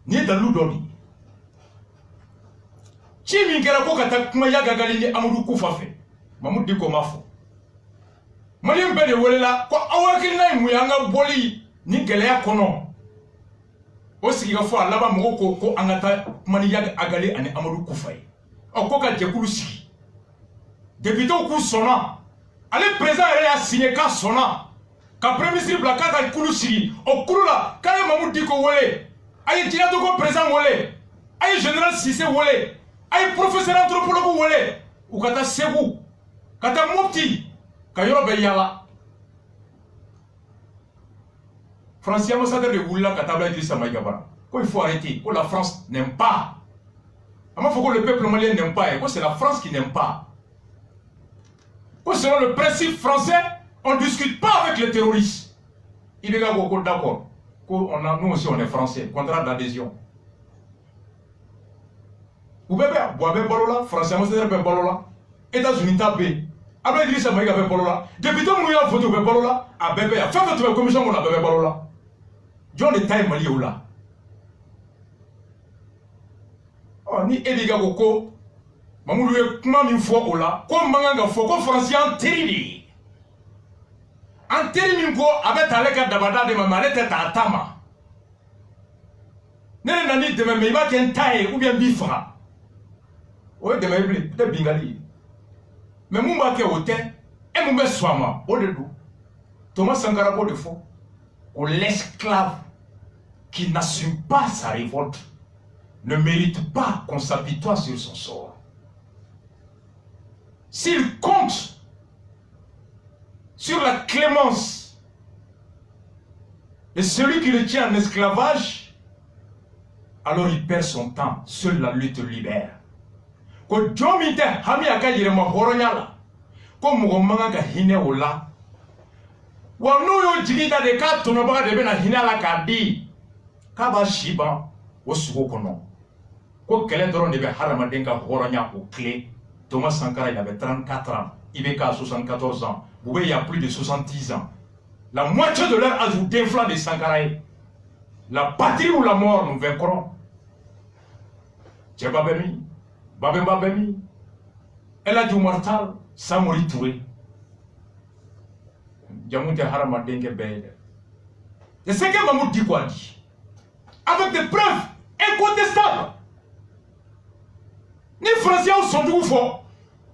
ni dalu dobi chi min kera ko kata kuma yaga gali ni Amadou Koufafe Mahmoud Diko mafo Mali mbele wolela ko awakil nay mu yanga boli ni geleya kono o sigi ga fo alaba mo ko angata mani yaga agali ani Amadou Koufaye o ko ka jekulu sigi député au coup sonna, allez président a signé qu'à sonna, qu'à premier ministre Blakata et Kouloussi, au Kouloula, quand il Mahmoud Diko Wole, aïe Djinatoko président Wole, aïe général Sissé Wole, aïe professeur anthropologue Wole, ou Kata Sebou, Kata Mopti, Kayoro Beyala. Francis ambassadeur de Oula, Katabla Idrissa Maïgabara. Quoi il faut arrêter, quoi la France n'aime pas. Il faut que le peuple malien n'aime pas, et quoi c'est la France qui n'aime pas. Selon le principe français, on ne discute pas avec les terroristes. Il est d'accord. Nous aussi, on est français. Contrat d'adhésion. Vous pouvez boire Balola, français, ambassadeur Balola, États-Unis tapé. Après Idrissa Maïga Balola. Depuis que nous avons voté Balola, à Bébé, à faire votre commission pour la Bébé Balola. John est taille Mali ou là. Oh, ni Ediga Goko. Mamoudou est comment une fois au là, comme Manganga faut qu'on français en terrible. En terrible, avec Aleka Dabada de ma malette à Tama. N'est pas de même, il va qu'un taille ou bien bifra. Oui, de même, de Bingali. Mais mon baquet au thé, et mon best swama, au dedans. Thomas Sankara de faux. Ou l'esclave qui n'assume pas sa révolte ne mérite pas qu'on s'apitoie sur son sort. S'il compte sur la clémence et celui qui le tient en esclavage, alors il perd son temps. Seule la lutte libère. Ko jomite hami akajire mahoronyala. Ko mugomanga ka hine ola. Wa no yo jigita de ka tonobaga de bena hine ala kadi. Ka ba shiba osugo kono. Ko kele doron de be harama denga horonya au clé. Thomas Sankara, il avait 34 ans. Ibeka a 74 ans. Boubé, il y a plus de 70 ans. La moitié de leur âge déflant des Sankaraï. La patrie ou la mort, nous vaincrons. Tchébabemi, Babemi, Elle a du mortal, Samori Touré. Djamoute Harama Dengue Bede. C'est ce que Mahmoud Diko a dit. Avec des preuves incontestables. Ni Français sont du fort.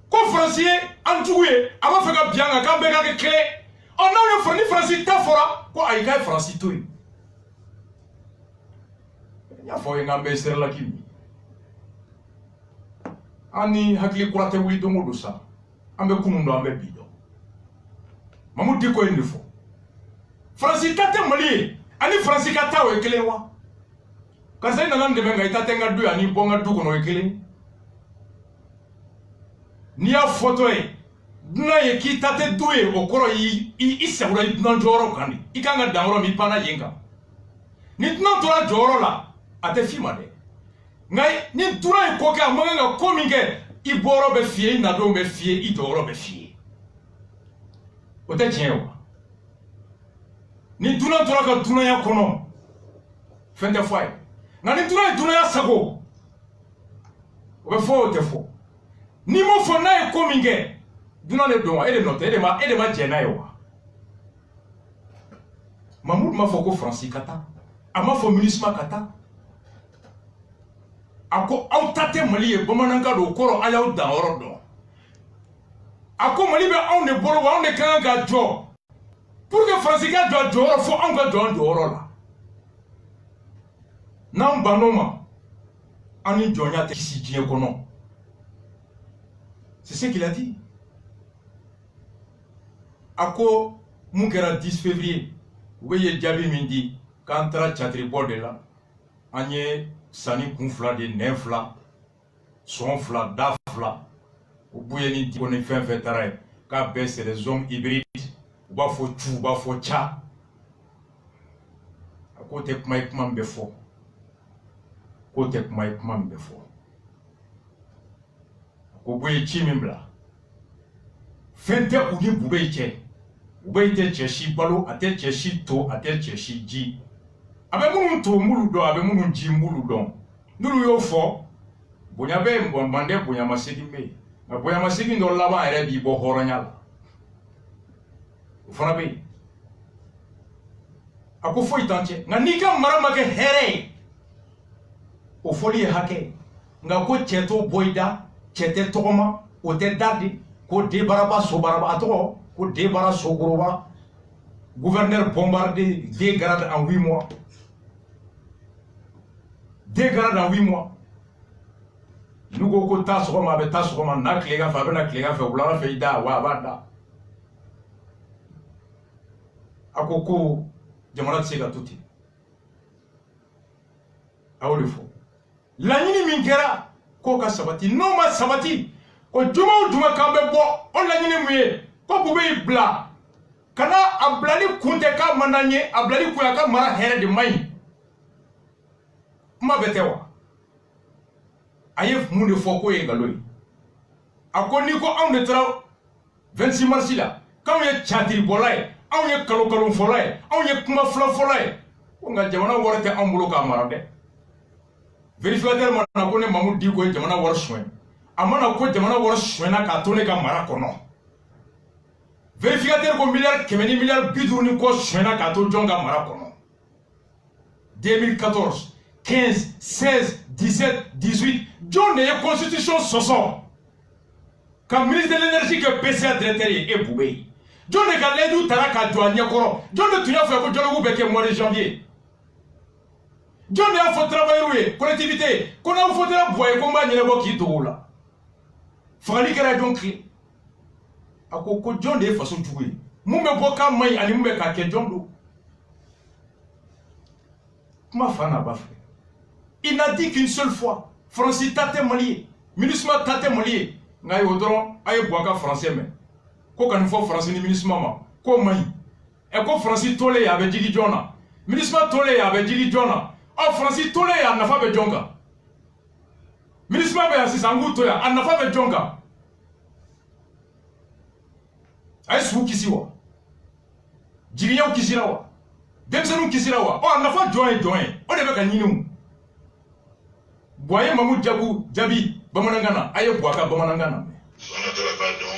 Quand Français en joué, avant de faire bien, quand on a clé, on a eu Français Tafora, quoi, il y a Français tout. ya fo en ambe ser la kimi ani hakli kurate wuli do ngodu sa ambe kumundo ambe bido mamu diko indi fo fransi tate mali ani fransi kata o ekele wa kasa ina nan de benga itate ngadu ani bonga du kono ekele ni ya photo e duna ye ki tate duwe okoro i sewura duna joro kandi ikanga dangoro mi pana yenga ni duna tora joro la ate fima de ngai ni dura e koka manga kominge i boro be fie na do be fie i doro be fie o te tienwa ni duna tora ka duna ya kono fende foi na ni duna ya sago o be fo te fo ni mo fo na e kominge duna le don ele note ele ma jena yo Mahmoud ma fo ko Francis kata ama fo munisma kata ako autate mali e bomananga do koro ayaw da orodo ako mali be on ne boro wa on ne kan ga jo pour que Francis ga jo fo on ga jo la nan banoma ani jonya te si die kono. C'est ce qu'il a dit. Ako mukera 10 février weye jabi mindi kantra chatri borde la anye sani kunfla de nefla sonfla dafla ubuye ni tibone fin tare ka baisse les hommes hybrides ba fo tu ba fo cha ako te kuma mbefo ko te kuma mbefo ko buye chimimbla fente uni bubeiche ubeite cheshi balo ate cheshi to ate cheshi ji abe munu to mulu do abe munu ji mulu do nulu yo fo bonya be mbande bonya masigi me na bonya masigi ndo laba ere bi bo horonyal ufana be ako fo itanche na nika marama ke here o foli hake nga ko cheto boida chete tokoma o te dadi ko debaraba sobaraba ato ko débara sogoroba gouverneur bombardé des grades en 8 mois. Des grades en 8 mois. Nous go ta sogoma be ta sogoma na klega fa be na klega fa ulara fe ida wa bada. Akoko jamana tsega tuti. Awole fo. La nyini minkera ko ka sabati no ma sabati ko juma kambe bo on la nyini muye ko bube bla kana ablali kunte ka mananye ablali kuya ka mara here de mai ma betewa ayef munde foko e galoi akoni ko on de tra 26 mars la ka on ye chatri bolay on ye kalo folay on ye kuma fla folay ko nga jamana worte ambulo ka mara de vérificateur mana ko ne Mamoud di ko jamana wor soin amana ko jamana wor soin na ka tone ka mara kono vérificateur ko milliard kemeni milliard bidou ni ko soin na ka to jonga mara kono 2014 15 16 17 18 John de constitution soso comme ministre de l'énergie que PCA directeur et Boubé John de Galedou Taraka Douania Koro John de Tunia fait que John Boubé mois de janvier John a fait travailler collectivité qu'on a fait la boye combat ni le qui tout là fali kera donc akoko John de façon jouer mumbe boka mai ani mumbe ka ke John do comment fana ba frère il n'a dit qu'une seule fois Francis tate malié ministre tate malié ngai odron ay boka français mais ko kan fo français ni ministre mama ko mai e ko Francis tole ya be jigi jona ministre tole ya be jigi jona o Francis tole ya nafa be jonga ministre be asisangu to ya nafa be jonga ay su kisiwa jiriya kisirawa demsenu kisirawa o nafa join o de be ka nyinu boye Mamoud jabu jabi bamanangana ayo boaka bamanangana on tola pardon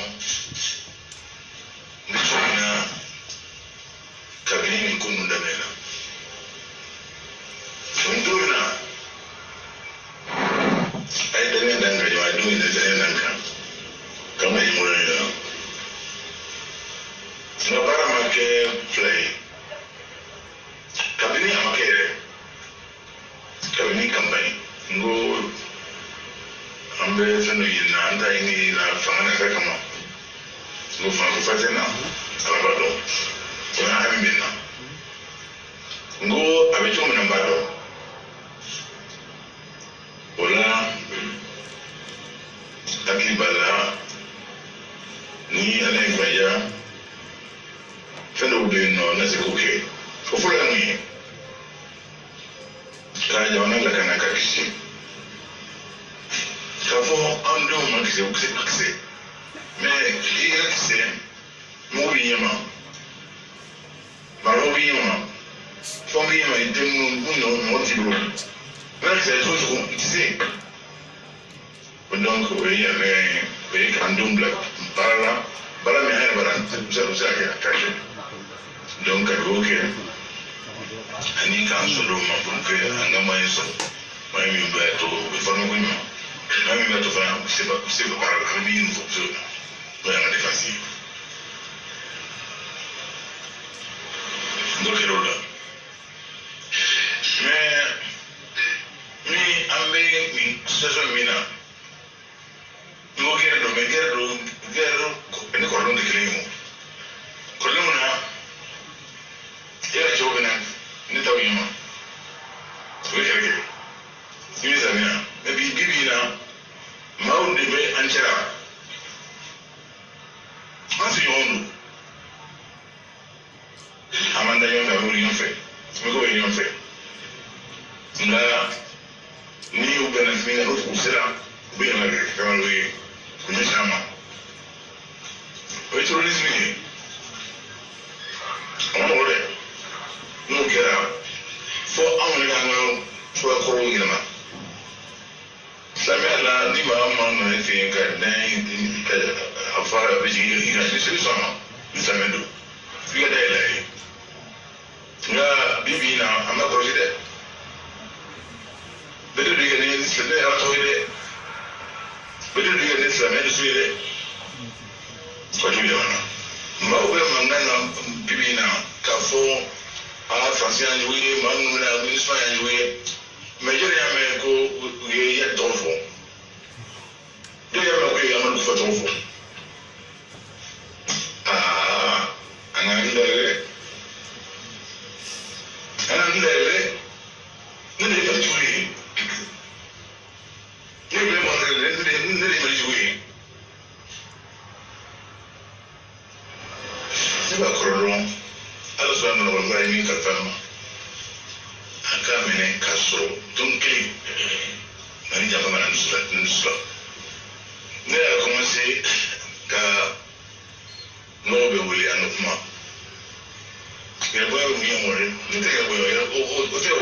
ni chona kabini kununda mena Sonduna ay dañu danga yo ay duñu dañu nanka kama yimura yo no para make play kabini amakere kabini ambe feno yina anda ini na fanga na kama no fanga fatena alabado ona hamimena ngo abecho mna mbado wala takibala ni anayefanya fendo beno na sikuke kufula mwi kaja wanala kana kakisi kafo ando makise ukse mais il akse mo yema maro yema fombi yema idemu uno motibro mais c'est toujours ici donc oui mais kandum black bara me hayra bara ça ya kaje donc ok ani kan solo ma porque angama eso mai mi beto forma com mai mi beto fa se para a mim não funciona vai na defensiva do que rola me ambe mi seja mina no quero me quero ne correndo de clima correndo na era jovem ne tawima wekere ni zamina e bibi na maunde be anchera asu yondo amanda yonga wuri yonfe mego yonfe nga ni ubena finga no kusera be na kama we kunyeshama we tourism ni amore no kera fo awon ga no fo ko yima samela ni ma no fi ga dan ka afara be ji ga ni se sama ni samendo fi ga dai nga bibi na ama project be de ga ni se ne ato ide be de ga ni samendo su ide ko ju ya ma o be mangana bibi na ka fo ala français en jouer man na ministre en jouer mais je rien mais ko ya tofo de ya ko ya man ko tofo ana ndele ne de fa jouer ne be mo ne fa jouer c'est pas corrompt ala so na wala ni ka fama aka mene kaso dunki nani jama na nusla ne a commencé ka no be wuli anu kuma ya boyo mi amore ni te ya boyo ya o teo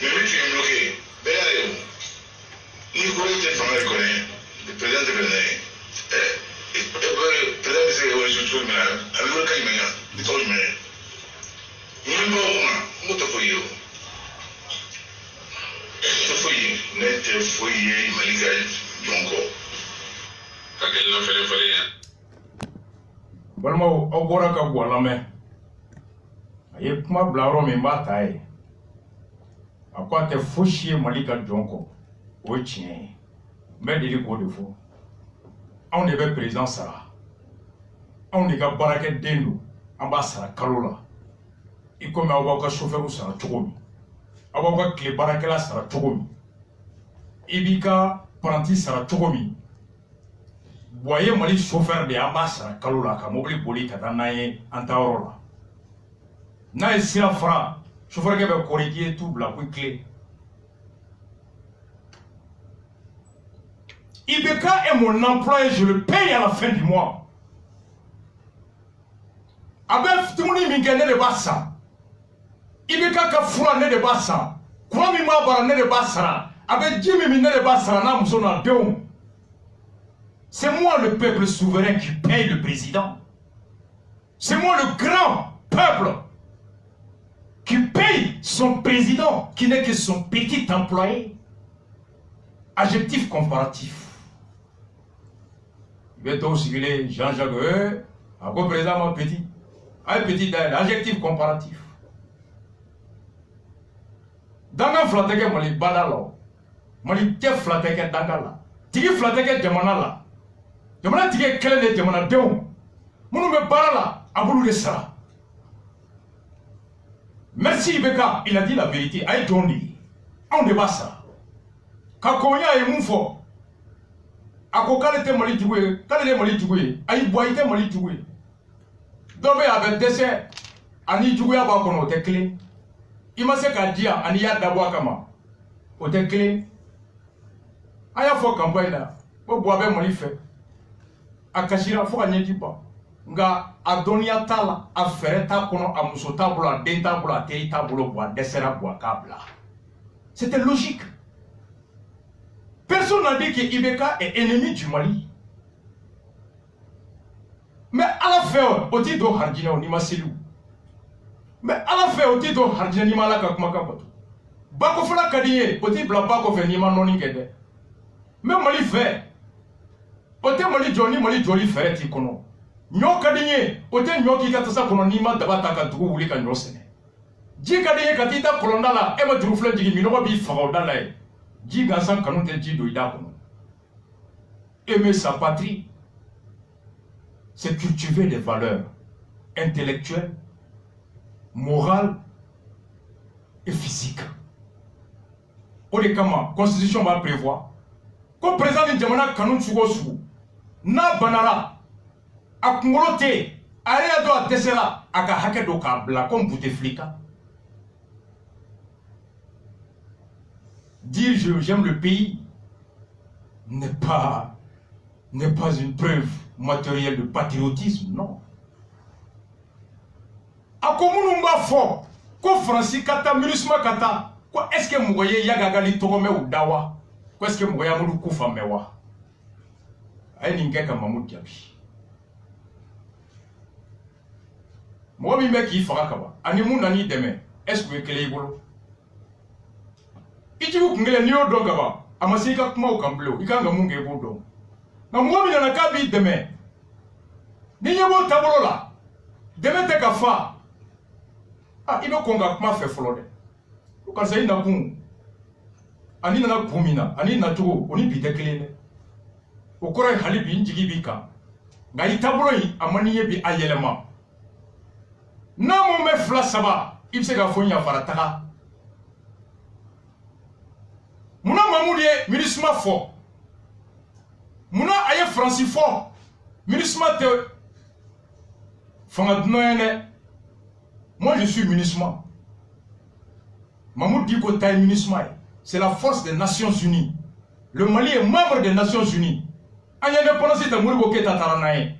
me mi fi bloqué be ya yo ni ko te fama ko ne le président de Benin président se o ju tu mena alu ka imenya di to me ni mo mo to foi eu to foi ne te foi malika jonko akele no fele ya balma o bora ka gwalame aye kuma blaro mi mbataye akwa te fushi malika jonko o chien me dili ko defo on ne be président sara on ne ga barake dendo ambassadeur kalola ikome abaw ka chauffeur sara cogomi abaw ka kle barakela sara cogomi ibika apprenti sara cogomi voyez mali chauffeur de ambassadeur kalola ka mobile boli katanaye antaorola na sira fra chauffeur ke be corriger tout bla ku clé Ibeka est mon employé, je le paye à la fin du mois. Avec tout le monde qui est de Bassa, Ibeka Kafura ne de Bassa, Kwami Mabara ne de Bassa, avec Jimmy ne de Bassa, Namzona Deon. C'est moi le peuple souverain qui paye le président. C'est moi le grand peuple qui paye son président, qui n'est que son petit employé. Adjectif comparatif. Bientôt, si vous voulez, Jean-Jacques, à quoi présent, mon petit? Un petit d'aide, adjectif comparatif. Dans un flateke, je suis badalo. Je suis flateke dangala. tigi fila tɛ kɛ jamana la jamana tigi ye kelen de jamanadenw minnu bɛ baara la a b'olu de sara. Merci Ibeka, il a dit la vérité. A ye jɔn de ye anw de b'a sara ka konya ye mun fɔ a ko k'ale tɛ Mali jugu ye k'ale de Mali jugu ye ayi bɔ i tɛ Mali jugu ye dɔ bɛ yen a bɛ dɛsɛ ani juguya b'a kɔnɔ o tɛ kelen i ma se k'a di yan ani i y'a dabɔ a kama o tɛ kelen. A y'a fɔ campagne la ko Buwa bɛ Mali fɛ a kasira fo ka ɲɛji ban nka a dɔnniya t'a la a fɛɛrɛ t'a kɔnɔ a muso t'a bolo a den t'a bolo a teri t'a bolo Buwa dɛsɛra Buwa k'a bila. C'était logique. Personne n'a dit que Ibeka est ennemi du Mali. Mais à la fin, au titre de Hardjina, on y m'a selou. Mais à la fin, au titre de Hardjina, on y m'a la kakumakapatou. Bakofla Kadiye, au titre de la Bakofe, on y m'a non ingédé. Mais Mali fait. Au titre Mali Johnny, Mali Joli fait, il connaît. Nyo Kadiye, au titre Nyo qui a tout ça, qu'on y m'a d'abord ta katou, ou les kanyosene. Ji Kadiye, Katita, Kolondala, et ma droufle, dit, Minoba bi Farodala. Ji Gansan Kanute Ji Doida. Aimer sa patrie, c'est cultiver des valeurs intellectuelles, morales et physiques. Odekama, la Constitution va prévoir que le président de Djamana Kanun Sugosu, na banara, a Kungolote, a Réado a Tessera, a Kahakedo Kabla, comme Bouteflika. Dire j'aime le pays n'est pas une preuve matérielle de patriotisme, non. A Komunumba fort, ko Francis Kata, Minusma Kata, ko est-ce que Mougoye Yagagali Togome ou Dawa, ko est-ce que Mougoya Moulou Koufa Mewa, ayi Ningeka Mamoud Diaby. Moi, je suis Farakaba, Animou Nani Deme, est-ce que vous êtes Bolo? Ichiku Kungele Nio Dogaba, Amasika Kuma Kamblo, Ikanga Munge Bodo. Na moi, je n'ai pas demain. Ninyabo Tabolola, demain te kafa. Ah, il veut qu'on a comment faire flore. Quand c'est une aboum, ani na kumina, ani na tugo, oni bite clé. Au corps halibi njigibika. Gaï tabroi, amaniye bi ayelema. Na mon me flasaba, il se gafonya farataka. Mouna Mamoudie, ministre fort. Mouna aye Francis fort. Ministre te. Fangadnoyene. Moi je suis ministre. Mamoud dit que taille ministre. C'est la force des Nations Unies. Le Mali est membre des Nations Unies. Anya ne pense pas Mouribo Keta Taranaye.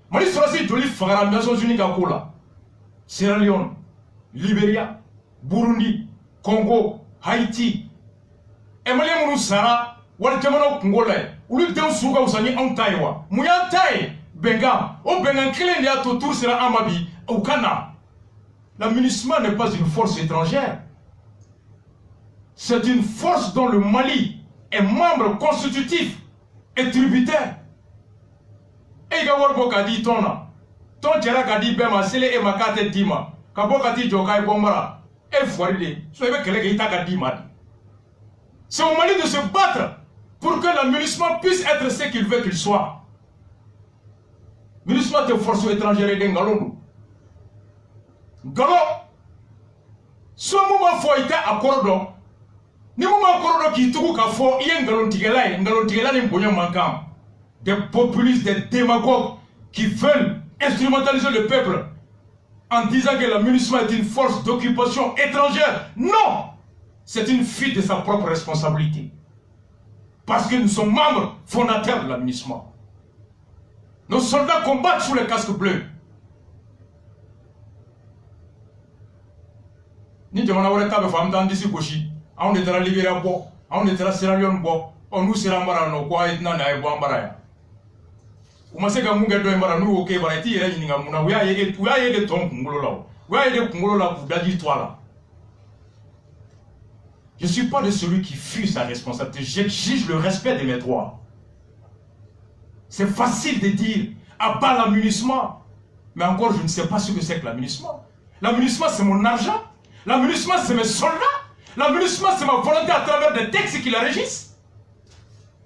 Mali sera si joli fagara Nations Unies Kakola. Sierra Leone, Libéria, Burundi, Congo, Haïti. Emile Mounou Sara, Waltemano Congolais, ou le Dem Souga ou Sani Antaiwa, Mouyantaï, Benga, au Bengan Kilenia Totour sera Amabi, au Ghana. La MINUSMA n'est pas une force étrangère. C'est une force dont le Mali est membre constitutif et tributaire. Et Gawarbo Kadi Tona, Ton Tchera Kadi Bema, Sele et Makate Dima, Kabokati Jokai Bombara, et Fouaride, soyez que les Gaïta Dima. C'est au Mali de se battre pour que la MINUSMA puisse être ce qu'il veut qu'il soit. MINUSMA te force étrangère et d'Engalon. Galo, ce moment faut être à Cordon. Ni moment Cordon qui trouve qu'à fort, il y a Ngalon Tigela n'est pas manquant. Des populistes, des démagogues qui veulent instrumentaliser le peuple en disant que la MINUSMA est une force d'occupation étrangère. Non! C'est une fuite de sa propre responsabilité. Parce que nous sommes membres fondateurs de la MINUSMA. Nos soldats combattent sous les casques bleus. Ni jamana wale tabe famta ndisi koshi. On était à Libéria bo, on était à Sierra Leone bo, on nous sera mara no kwa itna na ebo ambara ya. Umaseka munga do mara nu oke bara ti yere nyinga muna uya ye de ton kungolo la. Uya ye de kungolo la budaji toi. Je ne suis pas de celui qui fuit sa responsabilité. J'exige le respect de mes droits. C'est facile de dire abat la MINUSMA. Mais encore, je ne sais pas ce que c'est que la MINUSMA. La MINUSMA, c'est mon argent. La MINUSMA, c'est mes soldats. La MINUSMA, c'est ma volonté à travers des textes qui la régissent.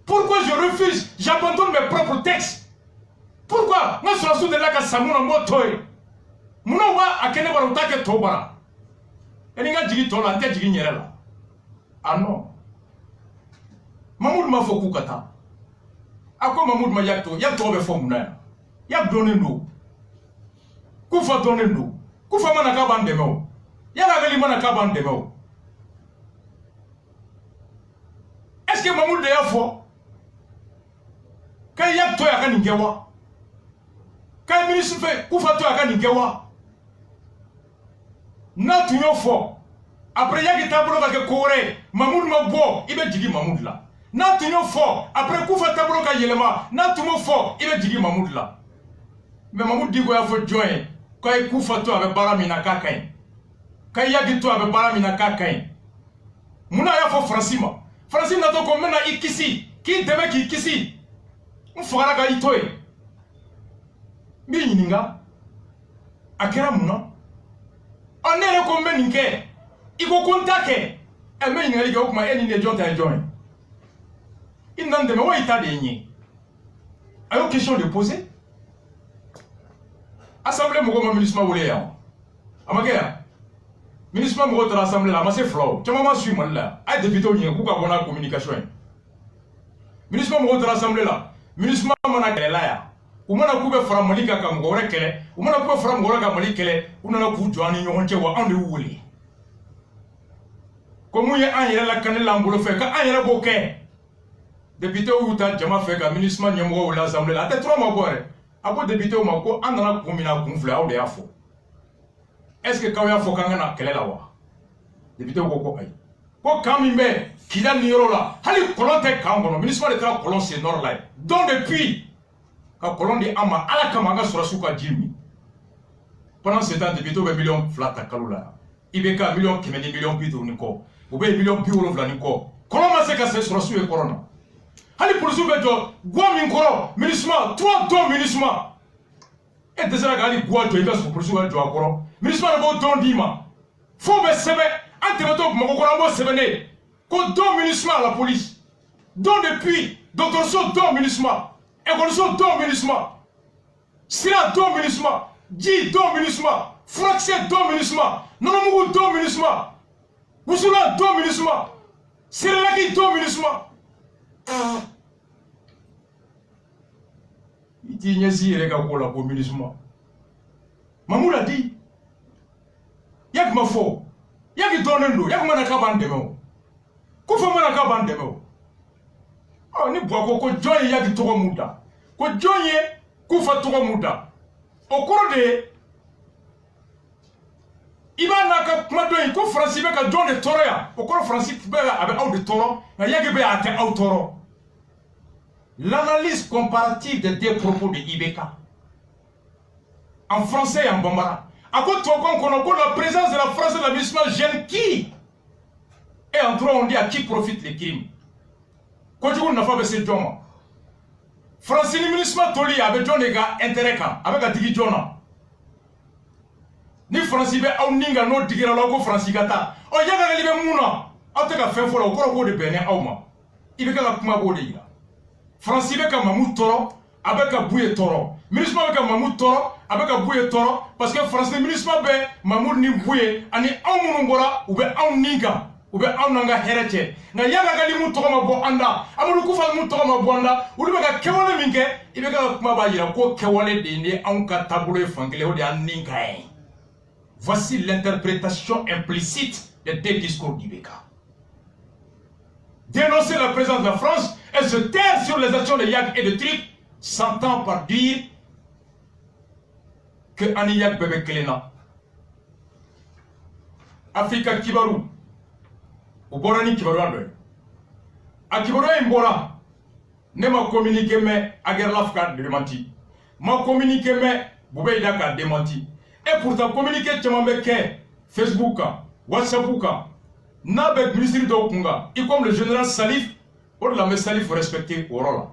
Pourquoi je refuse, j'abandonne mes propres textes? Pourquoi? Moi, je suis de là que ça m'a montré. Mon nom va à Kenya Barotake Tobara. Et il y a dit Tola, tête de là. Ah non. Mamoud m'a fait Koukata. À quoi Mamoud m'a yakto? Y'a trouvé Fomouna. Y'a donné nous. Koufa donné nous. Koufa manaka bandemo. Y'a la veli manaka bandemo. Est-ce que Mamoud de Yafo? Quand y'a toi à Kanikewa? Quand le ministre fait Koufa toi à Kanikewa? N'a tout fort. Après y'a qui t'a bloqué que Corée, Mamoud m'a beau, il va dire Mamoud là. N'a tout fort. Après Koufa t'a bloqué Yelema, n'a tout fort, il va dire Mamoud là. Mais Mamoud dit qu'il faut joindre. Quand il Koufa toi avec Baramina Kakain. Quand y'a qui toi avec Baramina Kakain. Mouna y'a faut Francima. Francima n'a pas comme maintenant Ikisi. Qui demain qui Ikisi. On fera la gaïtoé. Mais il n'y a. Akera Mouna. On est recommandé Ninke. Il faut contacter. Et même il y a des gens qui ont été joints. Il n'a pas de dernier. Il y a une question de poser. Assemblée Mogo ministre Maoulé. Amagaya. Ministre Mogo de l'Assemblée là, c'est flou. Tu m'as su mal là. Il y a des députés qui ont la communication. Ministre Mogo de l'Assemblée là. Ministre Mogo là. Umana kube fara malika ka mgore kele umana kube fara mgore ka malikele unana ku joani nyonche wa ande wuli komu ye an yere la kanela ambulo fe ka an yere boke député ou ta jama fe ka ministre nyamgo wala assemblée la te 3 mois gore abo député o mako andana kumina kumfle awde yafo est-ce que kaw yafo kangana kele la wa député ko ay ko kamimbe kila niro la hali kolonte kangono ministre de tra kolon c'est nord là donc depuis ka kolon di ama ala kamanga sura suka jimi pendant ce temps député be million flata kalula ibeka million kemedi million bitu niko ube million biwolo vla niko kolon ma se ka se sura suwe corona hali police be jo gwa min koro ministre 3 don ministre et desera gali gwa jo iba su police be jo akoro ministre bo don dima fo be sebe antemeto mo ko rambo sebene ko don ministre à la police don depuis docteur so don ministre évolution don ministre, Sira don ministre, Ji don ministre, Fraxé don ministre, Nonomugu don ministre, Gusula don ministre, Sirelaki don ministre. Il dit Nyasi et Regakola pour ministre. Mamoud a dit Yak ma fo, Yak donendo, Yak manaka bandemo, Kufa manaka bandemo. Oh, ni bois ko joye yaki togo muda ko joye kufa togo muda okoro de ibana ka mado ko franci be ka jonde toro ya okoro franci be abe aw de toro na yaki be ate aw toro. L'analyse comparative des deux propos de Ibeka en français et en bambara à quoi toi qu'on la présence de la France et de l'aménagement gêne qui et en droit on dit à qui profitent les crimes. Quand tu n'a pas baissé Joma, Francine ministre Toli avec John Ega intérêt avec un digi Jona. Ni Francis be au ninga no digira logo Franciscata. O yaga libe muna. O te ka fen fo lo ko de bene awma. Ibe ka kuma bo de ira. Francis be ka mamu toro avec un bouye toro. Ministre be ka mamu toro avec un bouye toro parce que Francis ministre be mamu ni bouye ani awmu ngora ou be aw ninga. Ou bien on a hérité. Na yaga gali mu tokoma bo anda. Amadu kufa mu tokoma bo anda. Ulu be ka kewale minke. Ibe ka kuma ba yira ko kewale de ni an ka tabule fangele o de aninka. Voici l'interprétation implicite des deux discours d'Ibeka. Dénoncer la présence de la France et se taire sur les actions de Yak et de Trip s'entend par dire que Aniyak bebe Kelena. Afrika Kibaru. O borani kibaru ando a kibaru imbora ne ma communiquer mais agerlaf ka démenti ma communiquer mais Boubeida ka démenti et pourtant communiquer tchemambe ke Facebook WhatsApp na be ministre do kunga et comme le général Salif or la me Salif respecter orola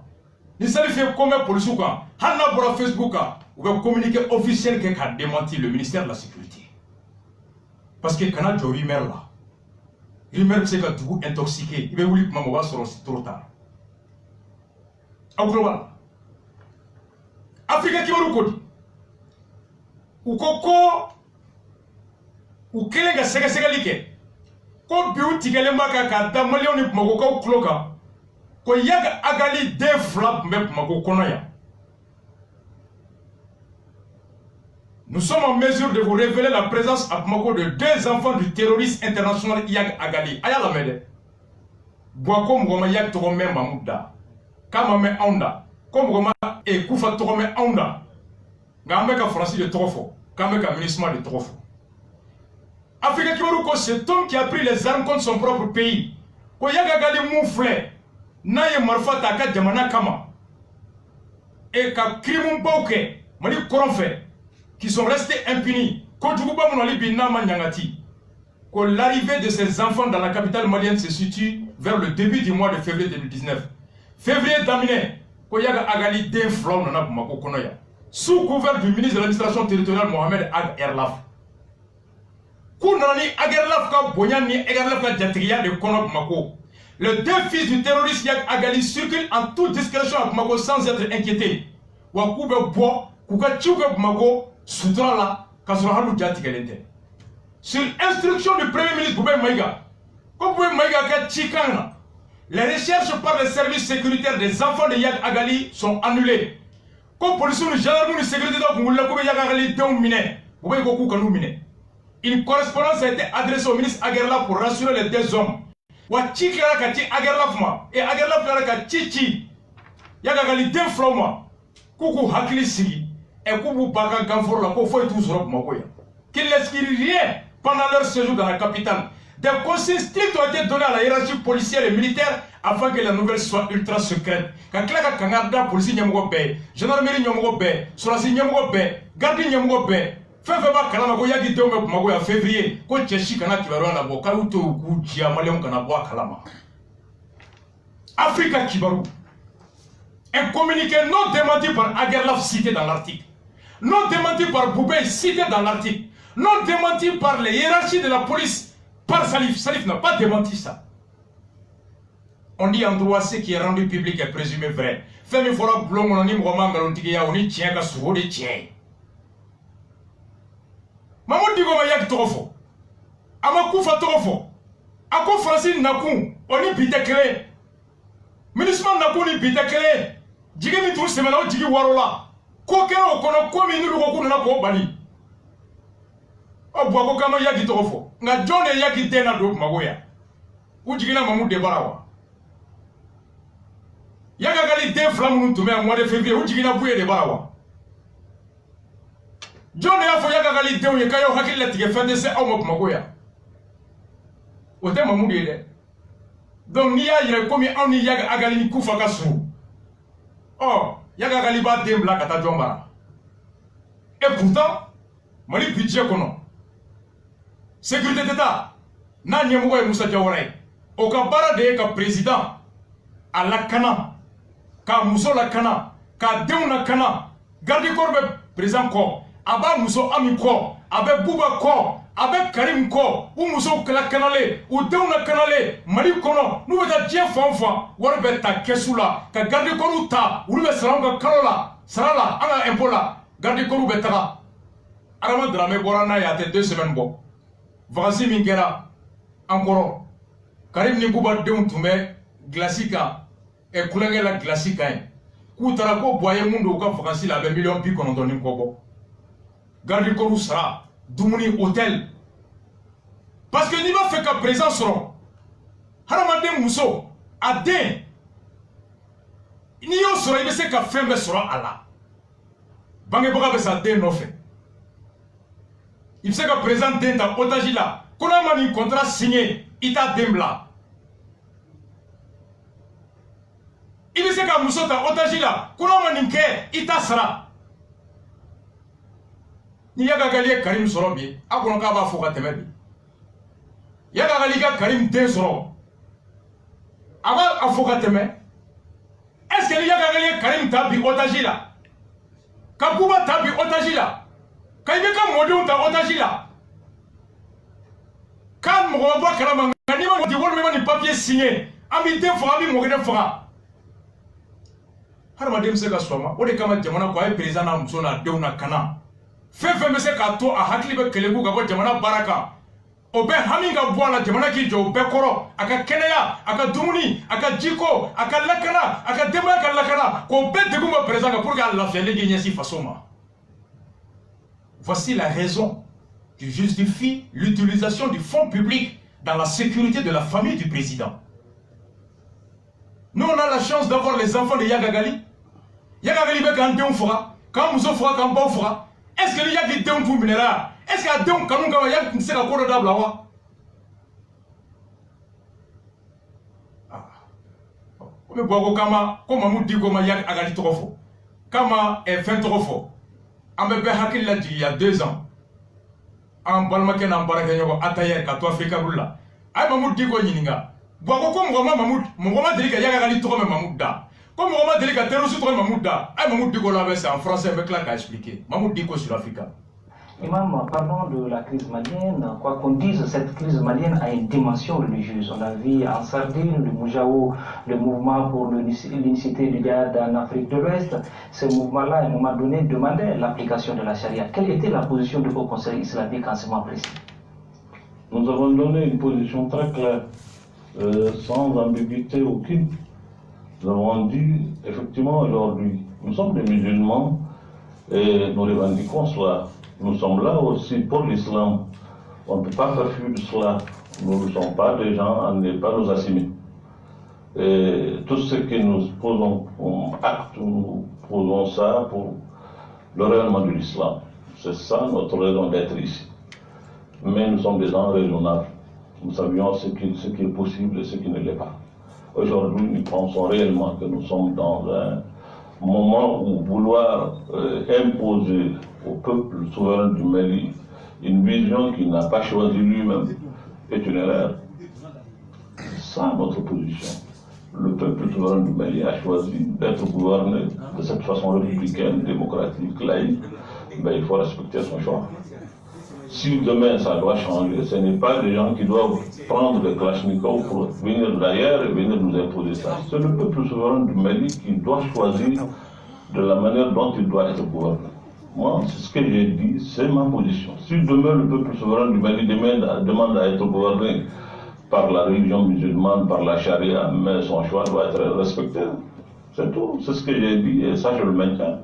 ni Salif comme police ka hanna bora Facebook ou be communiquer officiel que ka démenti le ministère de la sécurité parce que kana jo rumeur là. Rumeur c'est que tout intoxiqué, il va vous dire que c'est trop tard. au global Afrique kibaru kodi ukoko ukelenga sega like ko biu tigele maka ka da malion ni mako ko kloka ko yaga agali de flap mbe mako kono ya. Nous sommes en mesure de vous révéler la présence à Bamako de 2 enfants du terroriste international Yag Agali. Aya la mede. Boako mgoma Yag Togome Mamouda. Kama me aunda. Comme mgoma e Koufa Togome aunda. Gameka Francis de Trofo. Gameka Ministre de Trofo. Afrique Kibaruko, cet homme qui a pris les armes contre son propre pays. Ko Yag Agali moufle. Naye Marfa Taka Djamana Kama. Et ka Krimum Bauke. Mali Koronfe. Qui sont restés impunis. L'arrivée de ces enfants dans la capitale malienne se situe vers le début du mois de février 2019. Février d'Aminé, Koyaga Agali d'inflom nana Bamako Konoya. Sous couvert du ministre de l'administration territoriale Mohamed Ag Erlaf. Kounani Ag Erlaf ka Bonyani Egerlaf ka Djatriya de Kono Bamako. Les 2 fils du terroriste Yag Agali circulent en toute discrétion à Bamako sans être inquiétés. Wakoube Bois, Kouka Tchouka Bamako. Soutrala, Kasurahalu Djatigalente. Sur instruction du Premier ministre Boubé Maïga, Boubé Maïga Chikana, les recherches par les services sécuritaires des enfants de Yag Agali sont annulées. Comme police de gendarmerie de sécurité de Yag Agali Mine, Boubé Goku Kanou Mine. Une correspondance a été adressée au ministre Agerla pour rassurer les 2 hommes. Wachikara Kati Agerlafma et Agerlafma Chichi Yag Agali Floma, Koukou Hakili Sigi. Et Koubou Baka Ganfor la Kofo et tous Rob Magoya. Qu'ils n'expirent rien pendant leur séjour dans la capitale. Des consignes strictes ont été données à la hiérarchie policière et militaire afin que la nouvelle soit ultra secrète. Quand Klaka Kangarda, police Nyamogo Bay, gendarmerie Nyamogo Bay, Solasi Nyamogo Bay, Gardi Nyamogo Bay, Fefeba Kalama Yagi Dome Magoya février, Ko Tchechi Kana Kibaron la Boka ou Toku Djiamalion Kanaboa Kalama. Africa Kibarou. Un communiqué non démenti par Agerlaf cité dans l'article. Non démenti par Boubé cité dans l'article. Non démenti par les hiérarchies de la police par Salif. Salif n'a pas démenti ça. On dit en droit ce qui est rendu public est présumé vrai. Femme il faudra blonde on dit roman galontigia on dit tient qu'à souvent des tiens. Maman dit qu'on va y aller trop. Amakou fa trop. Ako Francine Nakou on dit bitekele. Ministre Nakou ni bitekele. Jigemi tout semaine on jigi warola. Kokero kono komi nuru koku na ko bali. Obo ko kama yaki tofo. Nga jone yaki tena do magoya. Ujigina mamu de barawa. Yaga gali de flamu ntume en mois de février ujigina buye de barawa. Jone ya fo yaga gali de uye kayo hakile tige fende se awu magoya. Ote mamu de. Donc ni ya yire komi ani yaga agali ni kufa kasu. Oh Yaga Galiba Dembla Kata Djombara. Et pourtant, Mali budget kono. Sécurité d'État. Na Nyamouga et Moussa Diawara. Okabara de ka président. A la Kana. Ka Mousso la Kana. Ka Deuna Kana. Garde Korbe président ko. Aba Mousso Ami ko. Abe Bouba ko. Abe Karim ko. Ou Mousso Kala Kanale. Ou Deuna Kanale. Mali kono. Nous veut dire fanfa. Warbe ta kesula. Ka garde koru ta. Ou le salanga karola. Sarala. Anga impola. Garde koru betara. Arama drame borana ya te 2 semaines bo. Vacancy mingera. Encore. Karim ni Bouba Deun tume. Glacica. Et Koulenge la glacica. Koutara ko boye mundo ka vacancy la 20 millions pi konondoni kobo. Garde koru sara. Doumouni hôtel. Parce que Niba fait qu'à présent seront. Haramade Mousso, Adin. Niyo sera, il sait qu'à faire sera Allah. Bangeboga besa den no fait. Il sait qu'à présent den ta otagila. Qu'on a un contrat signé, ita dembla. Il sait qu'à Mousso ta otagila. Qu'on a un ke, ita sera. Ni yaga gali Karim soro bi akono ka ba foka temebi yaga gali ka Karim den soro aba afoka teme est-ce que yaga gali Karim tabi otage la ka Bouba tabi otage la ka ibe ka modon ta otage la kan mo ba kala mangani ma di wol me ni papier signé ami den fo ami mo gene fo hadamaden bɛ se ka sɔn o de kama jamana ko a ye président n'a muso n'a denw na kana fɛn fɛn bɛ se k'a to a hakili bɛ kɛlɛ k'u ka bɔ jamana baara kan o bɛɛ hami ka bɔ a la jamana k'i jɔ o bɛɛ kɔrɔ a ka kɛnɛya a ka dumuni a ka jiko a ka lakana a ka denbaya ka lakana k'o bɛɛ degun bɔ président kan pour que a lafiyalen k'i ɲɛsin faso ma. Voici la raison qui justifie l'utilisation du fonds public dans la sécurité de la famille du président. Nous, on a la chance d'avoir les enfants de Yagagali. Yagagali veut qu'un déon fera, quand Mousso fera, quand Bao fera. Est-ce que le Yagi déon pour minera? Est-ce qu'il y a déon quand on Yag ne sait pas quoi d'able là? Mais bon, comme Mamou dit comment Yag Agali Trofo, comment est fin Trofo. On me fait là il y a 2 ans. En Balmaken, en Barakanyo, Atayer, Kato Afrika Rula. Aïe Mamou dit quoi Yininga. Boako comme Mamoud, mon roman délicat Yagali Trop Mamoud da. Comme mon roman délicat Terrosu Trop Mamoud da. Aïe Mamoud dit quoi là, c'est en français avec la qu'à expliquer. Mamoud dit quoi sur l'Afrique. Imam, parlons de la crise malienne. Quoi qu'on dise, cette crise malienne a une dimension religieuse. On a vu en Sardine, le Moujao, le mouvement pour l'unicité du Djihad en Afrique de l'Ouest. Ce mouvement-là, à un moment donné, demandait l'application de la charia. Quelle était la position du Haut Conseil islamique en ce moment précis? Nous avons donné une position très claire, sans ambiguïté aucune. Nous avons dit, effectivement, aujourd'hui, nous sommes des musulmans et nous revendiquons cela. Nous sommes là aussi pour l'islam. On ne peut pas faire fuir cela. Nous ne sommes pas des gens, on n'est pas nous assimilés. Et tout ce que nous posons comme acte, nous posons ça pour le rayonnement de l'islam. C'est ça notre raison d'être ici. Mais nous sommes des gens raisonnables. Nous savions ce qui est possible et ce qui ne l'est pas. Aujourd'hui, nous pensons réellement que nous sommes dans un moment où vouloir imposer au peuple souverain du Mali une vision qu'il n'a pas choisie lui-même est une erreur. C'est ça notre position. Le peuple souverain du Mali a choisi d'être gouverné de cette façon républicaine, démocratique, laïque. Ben, il faut respecter son choix. Si demain ça doit changer, ce n'est pas des gens qui doivent prendre des Kalachnikov pour venir d'ailleurs et venir nous imposer ça. C'est le peuple souverain du Mali qui doit choisir de la manière dont il doit être gouverné. Moi, c'est ce que j'ai dit, c'est ma position. Si demain le peuple souverain du Mali demande à être gouverné par la religion musulmane, par la charia, mais son choix doit être respecté. C'est tout, c'est ce que j'ai dit et ça je le maintiens.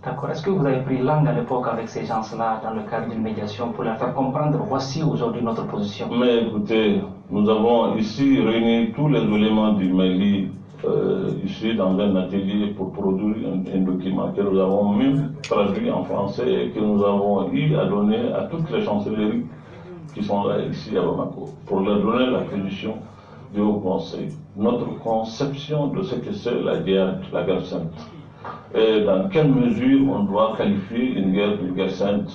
D'accord. Est-ce que vous avez pris langue à l'époque avec ces gens-là dans le cadre d'une médiation pour leur faire comprendre voici aujourd'hui notre position? Mais écoutez, nous avons ici réuni tous les éléments du Mali ici dans un atelier pour produire un document que nous avons même traduit en français et que nous avons eu à donner à toutes les chancelleries qui sont là ici à Bamako pour leur donner la position du Haut Conseil, notre conception de ce que c'est la guerre sainte. Et dans quelle mesure on doit qualifier une guerre sainte.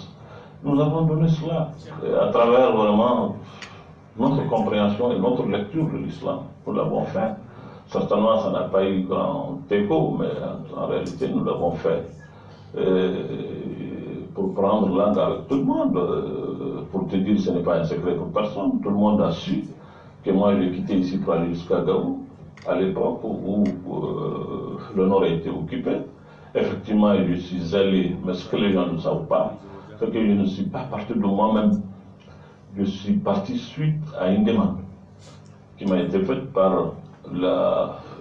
Nous avons donné cela à travers vraiment notre compréhension et notre lecture de l'islam. Nous l'avons fait. Certainement, ça n'a pas eu grand écho, mais en réalité, nous l'avons fait pour prendre langue avec tout le monde. Pour te dire, ce n'est pas un secret pour personne. Tout le monde a su que moi, j'ai quitté ici pour aller jusqu'à Gao, à l'époque où le nord a été occupé. Effectivement, je suis allé, mais ce que les gens ne savent pas, c'est que je ne suis pas parti de moi-même. Je suis parti suite à une demande qui m'a été faite par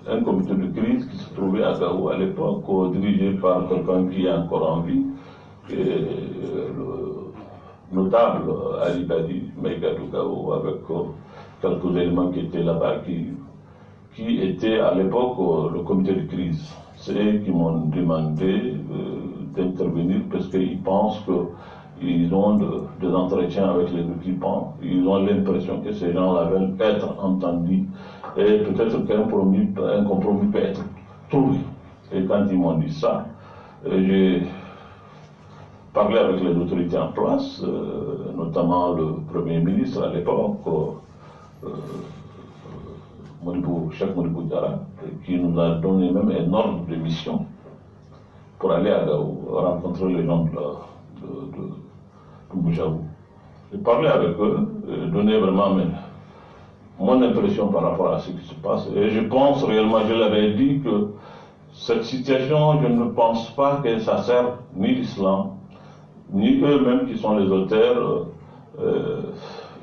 un comité de crise qui se trouvait à Gao à l'époque, dirigé par quelqu'un qui est encore en vie, le notable Ali Badi Maïgadou Gao, avec quelques éléments qui étaient là-bas, qui étaient à l'époque le comité de crise. C'est eux qui m'ont demandé d'intervenir parce qu'ils pensent qu'ils ont des entretiens avec les occupants. Ils ont l'impression que ces gens-là veulent être entendus et peut-être qu'un compromis peut être trouvé. Et quand ils m'ont dit ça, j'ai parlé avec les autorités en place, notamment le Premier ministre à l'époque, Cheikh Modibo Diarra, qui nous a donné même un ordre de mission pour aller à Gao, rencontrer les gens de Boujaou. J'ai parlé avec eux, donné vraiment mon impression par rapport à ce qui se passe. Et je pense réellement, je l'avais dit que Cette situation, je ne pense pas que ça sert ni l'islam, ni eux-mêmes qui sont les auteurs,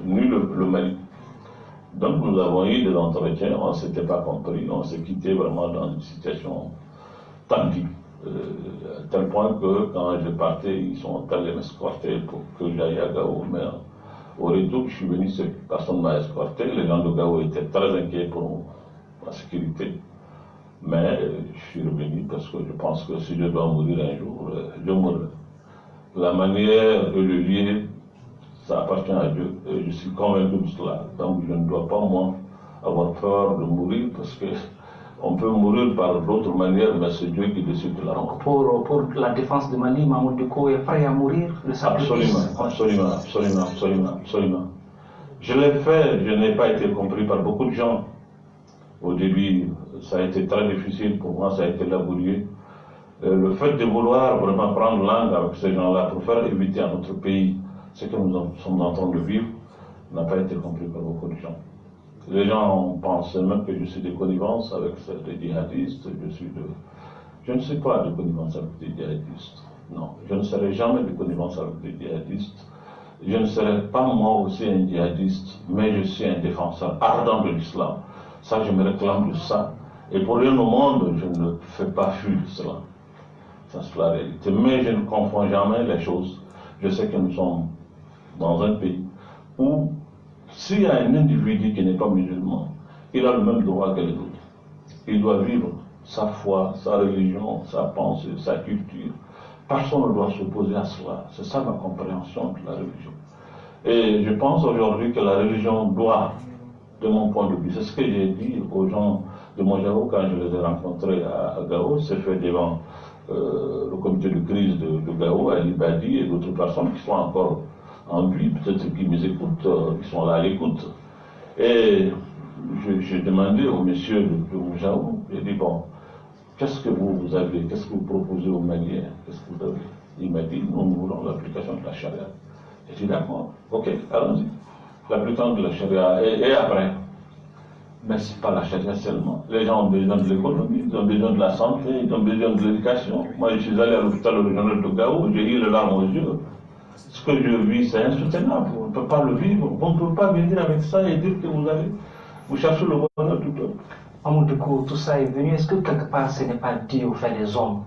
ni le Mali. Donc nous avons eu des entretiens, on ne s'était pas compris, on s'est quitté vraiment dans une situation tendue. À tel point que quand je partais, ils sont allés m'escorter pour que j'aille à Gao. Mais au retour, je suis venu, personne ne m'a escorté. Les gens de Gao étaient très inquiets pour ma sécurité. Mais je suis revenu parce que je pense que si je dois mourir un jour, je mourrai. La manière et le lieu, ça appartient à Dieu. Et je suis convaincu de cela. Donc je ne dois pas, moi, avoir peur de mourir parce que on peut mourir par d'autres manières, mais c'est Dieu qui décide de la mort. Pour la défense de Mali, Mahmoud Dicko est prêt à mourir de sacrifice. Absolument. Je l'ai fait, je n'ai pas été compris par beaucoup de gens. Au début, ça a été très difficile pour moi, ça a été laborieux. Le fait de vouloir vraiment prendre langue avec ces gens-là pour faire éviter à notre pays ce que nous sommes en train de vivre n'a pas été compris par beaucoup de gens. Les gens pensent même que je suis de connivence avec des djihadistes, je ne suis pas de connivence avec des djihadistes. Non, je ne serai jamais de connivence avec des djihadistes. Je ne serai pas moi aussi un djihadiste, mais je suis un défenseur ardent de l'islam. Ça, je me réclame de ça. Et pour rien au monde, je ne fais pas fuir cela. Ça, c'est la réalité. Mais je ne confonds jamais les choses. Je sais que nous sommes dans un pays où, s'il y a un individu qui n'est pas musulman, il a le même droit que les autres. Il doit vivre sa foi, sa religion, sa pensée, sa culture. Personne ne doit s'opposer à cela. C'est ça ma compréhension de la religion. Et je pense aujourd'hui que la religion doit, de mon point de vue, c'est ce que j'ai dit aux gens de Mojao quand je les ai rencontrés à Gao, c'est fait devant le comité de crise de Gao, Ali Badi et d'autres personnes qui sont encore en vie, peut-être qui nous écoutent, qui sont là à l'écoute. Et j'ai demandé au monsieur de Mojao, j'ai dit, bon, qu'est-ce que vous avez, qu'est-ce que vous proposez aux Maliens, qu'est-ce que vous avez? Il m'a dit, nous voulons l'application de la charia. J'ai dit, d'accord, ok, allons-y. L'application de la charia, et après. Mais ce n'est pas la charia seulement. Les gens ont besoin de l'économie, ils ont besoin de la santé, ils ont besoin de l'éducation. Moi, je suis allé à l'hôpital régional de Gao, j'ai eu les larmes aux yeux. Ce que je vis, c'est insoutenable. On ne peut pas le vivre. On ne peut pas venir avec ça et dire que vous cherchez le bonheur du peuple. Mahmoud Dicko, tout ça est venu. Est-ce que quelque part ce n'est pas dû au fait des hommes?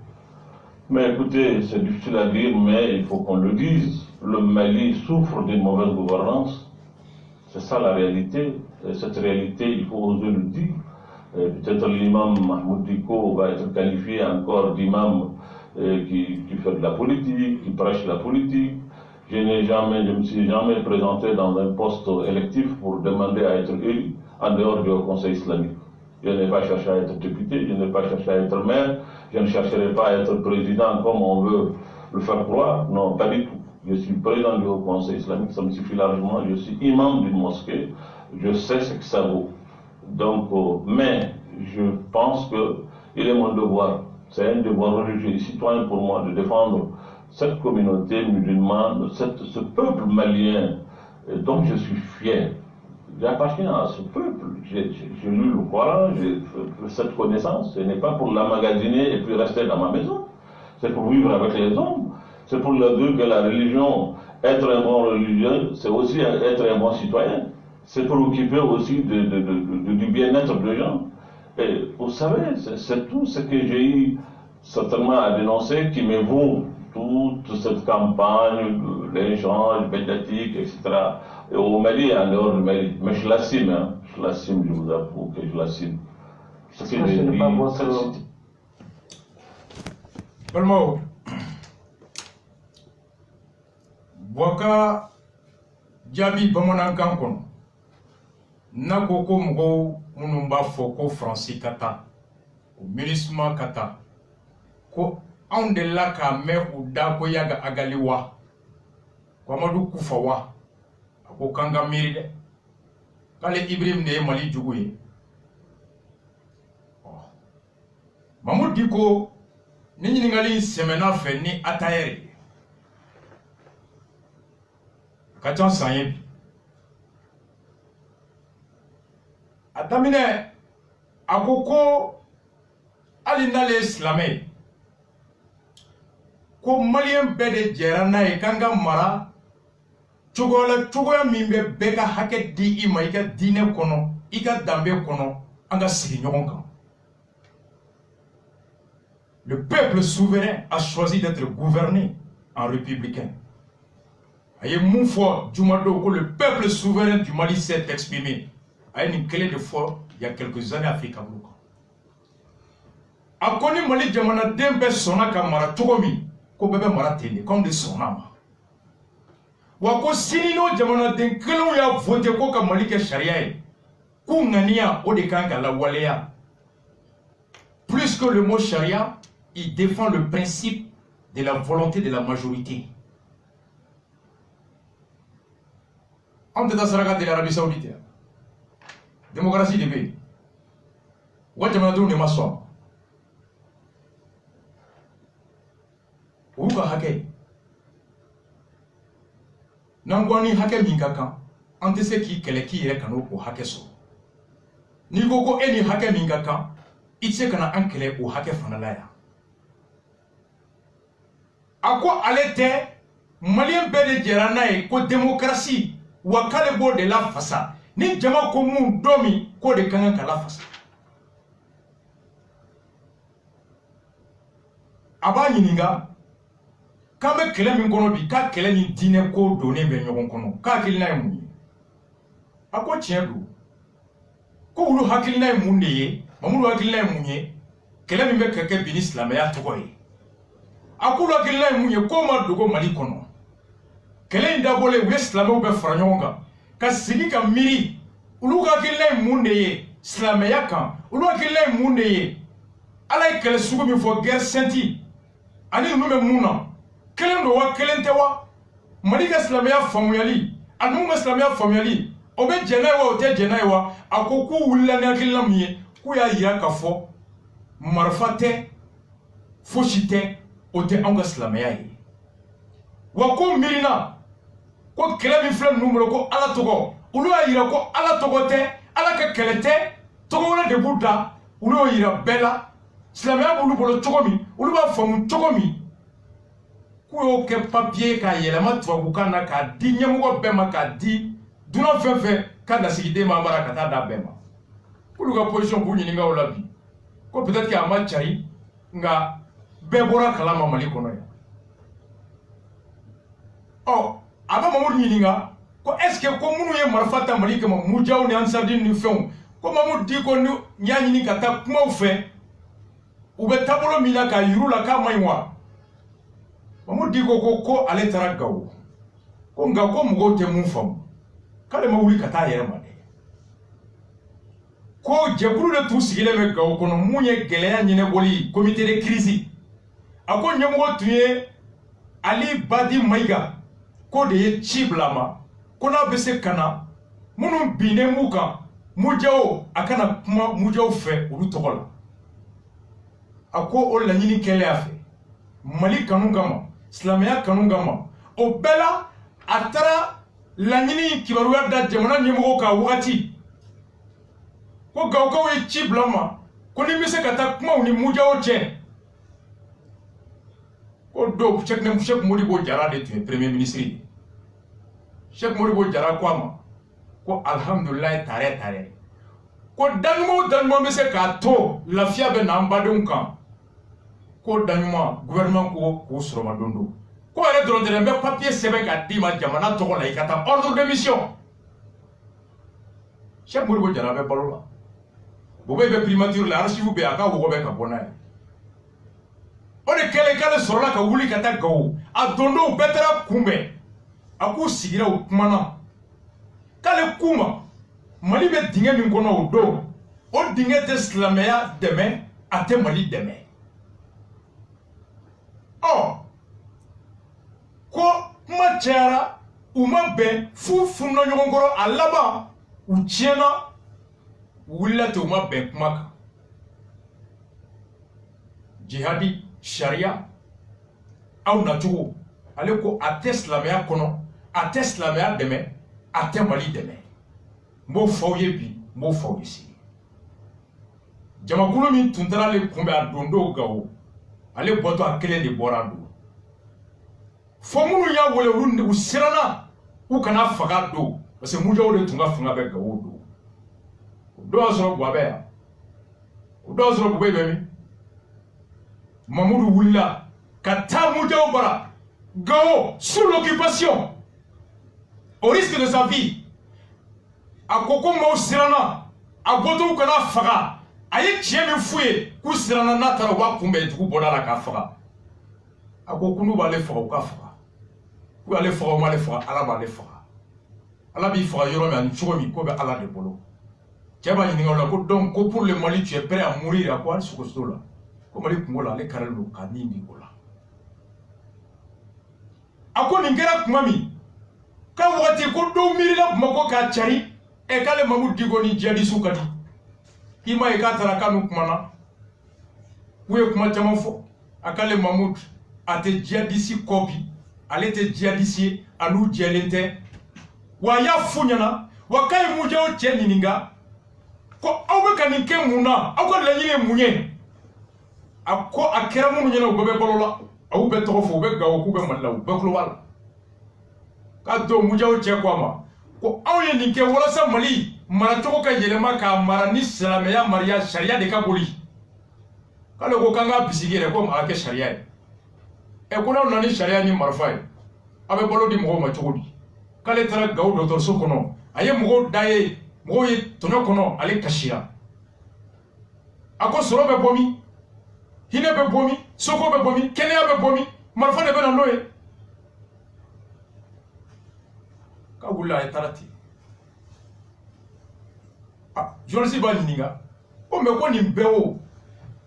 Mais écoutez, c'est difficile à dire, mais il faut qu'on le dise. Le Mali souffre d'une mauvaise gouvernance. C'est ça la réalité. Et cette réalité, il faut oser le dire. Peut-être l'imam Mahmoud Dicko va être qualifié encore d'imam qui fait de la politique, qui prêche la politique. Je ne me suis jamais présenté dans un poste électif pour demander à être élu en dehors du Conseil islamique. Je n'ai pas cherché à être député, je n'ai pas cherché à être maire, je ne chercherai pas à être président comme on veut le faire croire. Non, pas du tout. Je suis président du Haut Conseil islamique, ça me suffit largement. Je suis imam d'une mosquée, je sais ce que ça vaut. Donc, mais je pense qu'il est mon devoir, c'est un devoir religieux et citoyen pour moi de défendre cette communauté musulmane, ce peuple malien dont je suis fier. J'appartiens à ce peuple. J'ai lu le Coran, j'ai cette connaissance. Ce n'est pas pour l'emmagasiner et puis rester dans ma maison. C'est pour vivre avec les hommes. C'est pour leur dire que la religion, être un bon religieux, c'est aussi être un bon citoyen. C'est pour occuper aussi du bien-être des gens. Et vous savez, c'est tout ce que j'ai eu certainement à dénoncer qui me vaut toute cette campagne, l'échange médiatique, etc. Et au Mali et en dehors du Mali. Mais je l'assume, hein. Je l'assume, je vous avoue que je l'assume. Ce que j'ai dit, Balmo, Boaka Jabi Bamonankan kono. Nako ko mɔgɔw minnu b'a fɔ ko Faransi ka taa, o MINUSMA ka taa, ko anw delila k'a mɛn u da ko Yaga Agali wa, ko Amadu Kufa wa, a ko k'an ka miiri dɛ, k'ale Ibrahim de ye Mali jugu ye. Mahmoud Dicko ni ɲininkali sɛmɛna fɛ ni Atayɛri ye, ka ca san ye bi. A daminɛ a ko ali n'ale silamɛ ko maliyɛn bɛɛ de jɛra n'a ye k'an ka mara cogoya min bɛ bɛɛ ka hakɛ di i ma i ka diinɛ kɔnɔ i ka danbe kɔnɔ an ka sigi ɲɔgɔn kan. Le peuple souverain a choisi d'être gouverné en républicain. Et mon fort, le peuple souverain du Mali s'est exprimé. A une clé de fort il y a quelques années à Afrika. A connu Mali Djamana Dembe Sona Kamara Togomi, ko bebe mara tene, comme de Sonama. Wako Sinino Djamana Den Kelou ya voté ko ka Mali ke Sharia. Ko ngania o de kanga la walea. Plus que le mot Sharia, il défend le principe de la volonté de la majorité. On est dans l'Arabie Saoudite. Démocratie de pays. Ouadjamadou ne m'assoit. Ouka hake. Nangwani hake mingakan. Ante se ki keleki yere kano ko hake so. Ni gogo eni hake mingakan. Itse kana ankele o hake fanalaya. Ako alete malien bede jeranae ko démocratie wakale bo de la fasa ni jama ko mun domi ko de kanga kala fasa aba nyininga kame kele min kono bi ka kele ni dine ko donné be nyogon kono ka kilina e mun ako tiedu ko wulu hakilina e mun de mamulu hakilina e mun ye kele min be keke bin islam ya to koy akulu hakilina e mun ye ko ma dogo Mali kono kele ndabole we islamou be faranyonga ka sigi ka miri ulu ka kele mun de ye islameya kan ulu ka kele mun de ye ala kele sugu mi fo guerre sainte ani nu me muna kele ndo wa kele ntewa Mali ka islameya famuyali anu ma islameya famuyali obe jenai wa ote jenai wa akoku wulla na kele miye ku ya yira ka fo marfate foshite ote anga islameya yi wa ko mirina ko kele mi flem numero ko ala togo ulu ayira ko ala togo te ala ka kele te togo wala de buddha ulu ayira bela islamia bulu bolo togo mi ulu ba famu togo mi ku yo ke papier ka yelema tuwabu kana ka di nyamugo bema ka di duna fefe ka da sigide ma mara ka ta da bema ulu ka position bu nyini nga wala bi ko peut-être que ama chari nga bebora kalama Mali kono ya. Oh, aba Mamoudou Nyininga, est-ce que comme nous y marfata Mali comme Moudjaou ni Ansardine ni font, comme Mamoudou dit qu'on n'y a ni kata comment fait, ou be tabolo mina ka yuru la ka maïwa. Mamoudou dit ko ale taragaou, ko ngako mgo te mun fam, kale mawuli kata yere mane. Ko jebulu de tout sigile me gawo kono munye geleya nyine boli comité de crise. Ako nyamgo tuye Ali Badi Maiga. Ko de ye chiblama kona bese kana munu bine muka mujao akana kuma mujao fe ulu tokola ako o la nyini kele afe Mali kanungama islamia kanungama o bela atara la nyini kibaruya da jamana nyemgo ka wakati ko gawgaw ye chiblama ko ni mise kata kuma uni mujao che ko do Cheikh Modibo Diarra de tu premier ministre Cheikh Modibo Diarra kwama ko alhamdulillah tare ko danmo be se ka to lafiya be na mbadon kan ko danmo gouvernement ko suroma dondo ko ale dron de be papier sebe ka di ma jamana to ko la ikata ordre de mission Cheikh Modibo Diarra be balola bo be primature la archive be aka wo be ka bonay on est kele sorola ka wuli kata gawo a dondo betara kumbe aku sigira o kumana kale kuma Mali be dinge min kono o do o dinge te islameya deme ate Mali deme oh ko machara uma be fufu no nyongoro alaba uchiena wula te uma be kumaka jihadi sharia au natugo ale ko ate islameya kono ate islameya deme ate Mali deme mo fawye bi mo fawye si jamakulu min tun taara ale kunbɛ a don do Gawo ale bɔtɔ a kelen de bɔra don fo minnu y'a wele u siranna u kana faga don parce que mujaw de tun ka fanga bɛ Gawo don o don y'a sɔrɔ Buwa bɛ yan o don y'a sɔrɔ Bube bɛ min Mamudu wulila ka taa mujaw bara Gawo sous l'occupation au risque de sa vie a ko ko maaw siranna a bɔtɔ u kana faga a ye tiɲɛ min f'u ye k'u siranna n'a taara u b'a kunbɛn dugu bɔda la k'a faga a ko k'u b'ale faga u ka faga k'u y'ale faga u m'ale faga Ala b'ale faga Ala b'i faga yɔrɔ min ani cogo min ko bɛ Ala de bolo cɛ b'a ɲininka o la ko donc ko pour le Mali tu es prêt à mourir a ko hali sogo t'o la ko Mali kungo la ale karalen don ka nin di o la a ko nin kɛra tuma min k'a wagati ko dɔw miirila Bamako k'a cari k'ale Mamudu Diko ni djihadistes ka di i m'a ye k'a taara k'a n'u kumana u ye kuma caman fɔ a k'ale Mamudu a tɛ djihadiste kɔ bi ale tɛ djihadiste ye a n'u jɛlen tɛ wa a y'a f'u ɲɛna wa k'a ye mujaw cɛ ɲininka ko aw bɛ ka nin kɛ mun na aw ka laɲini ye mun ye a ko a kɛra minnu ɲɛna u bɛɛ bɛ balo la aw bɛ tɔgɔ fɔ u bɛ Gawo k'u bɛ Mali la u bɛɛ tulo b'a la k'a don mujaw cɛ ko a ma ko aw ye nin kɛ walasa Mali maracogo ka yɛlɛma k'a mara ni silamɛya mariya sariya de ka boli k'ale ko k'an k'a bisigi yɛrɛ ko a kɛ sariya ye ko n'aw nana ni sariya ni marifa ye aw bɛ balo di mɔgɔw ma cogo di k'ale taara Gawo dɔgɔtɔrɔso kɔnɔ a ye mɔgɔw da ye mɔgɔw ye tɔɲɔ kɔnɔ ale kasira a ko sɔrɔ bɛ bɔ min hinɛ bɛ bɔ min soko bɛ bɔ min kɛnɛya bɛ bɔ min marifa de bɛ na n'o ye k'a wulila a ye taara ten journaliste b'a ɲininka ko mais ko nin bɛɛ o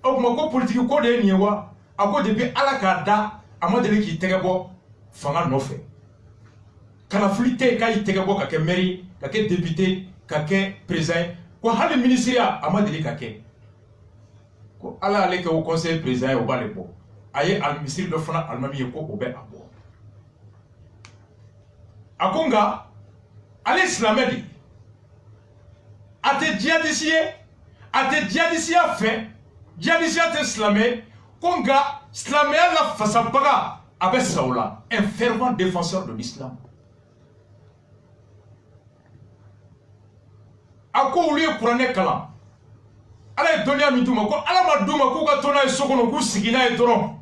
o tuma ko politique ko de ye nin ye wa a ko depuis Ala k'a da a ma deli k'i tɛgɛ bɔ fanga nɔfɛ kalafili tɛ k'a y'i tɛgɛ bɔ ka kɛ maire ka kɛ député ka kɛ président ko hali ministériya a ma deli ka kɛ ko Ala y'ale kɛ o conseil président ye o b'ale bɔ a ye ministre dɔ fana alimami ye ko o bɛ a bɔ a ko nka ale silamɛ de a tɛ djihadiste ye a tɛ djihadisiya fɛ djihadisiya tɛ silamɛ ko nka silamɛya la fasabaga a bɛ sa o la un fervent défenseur de l'islam a ko olu ye kuranɛ kalan Ala ye dɔnniya min d'u ma ko Ala ma d'u ma k'u ka to n'a ye so kɔnɔ k'u sigi n'a ye dɔrɔn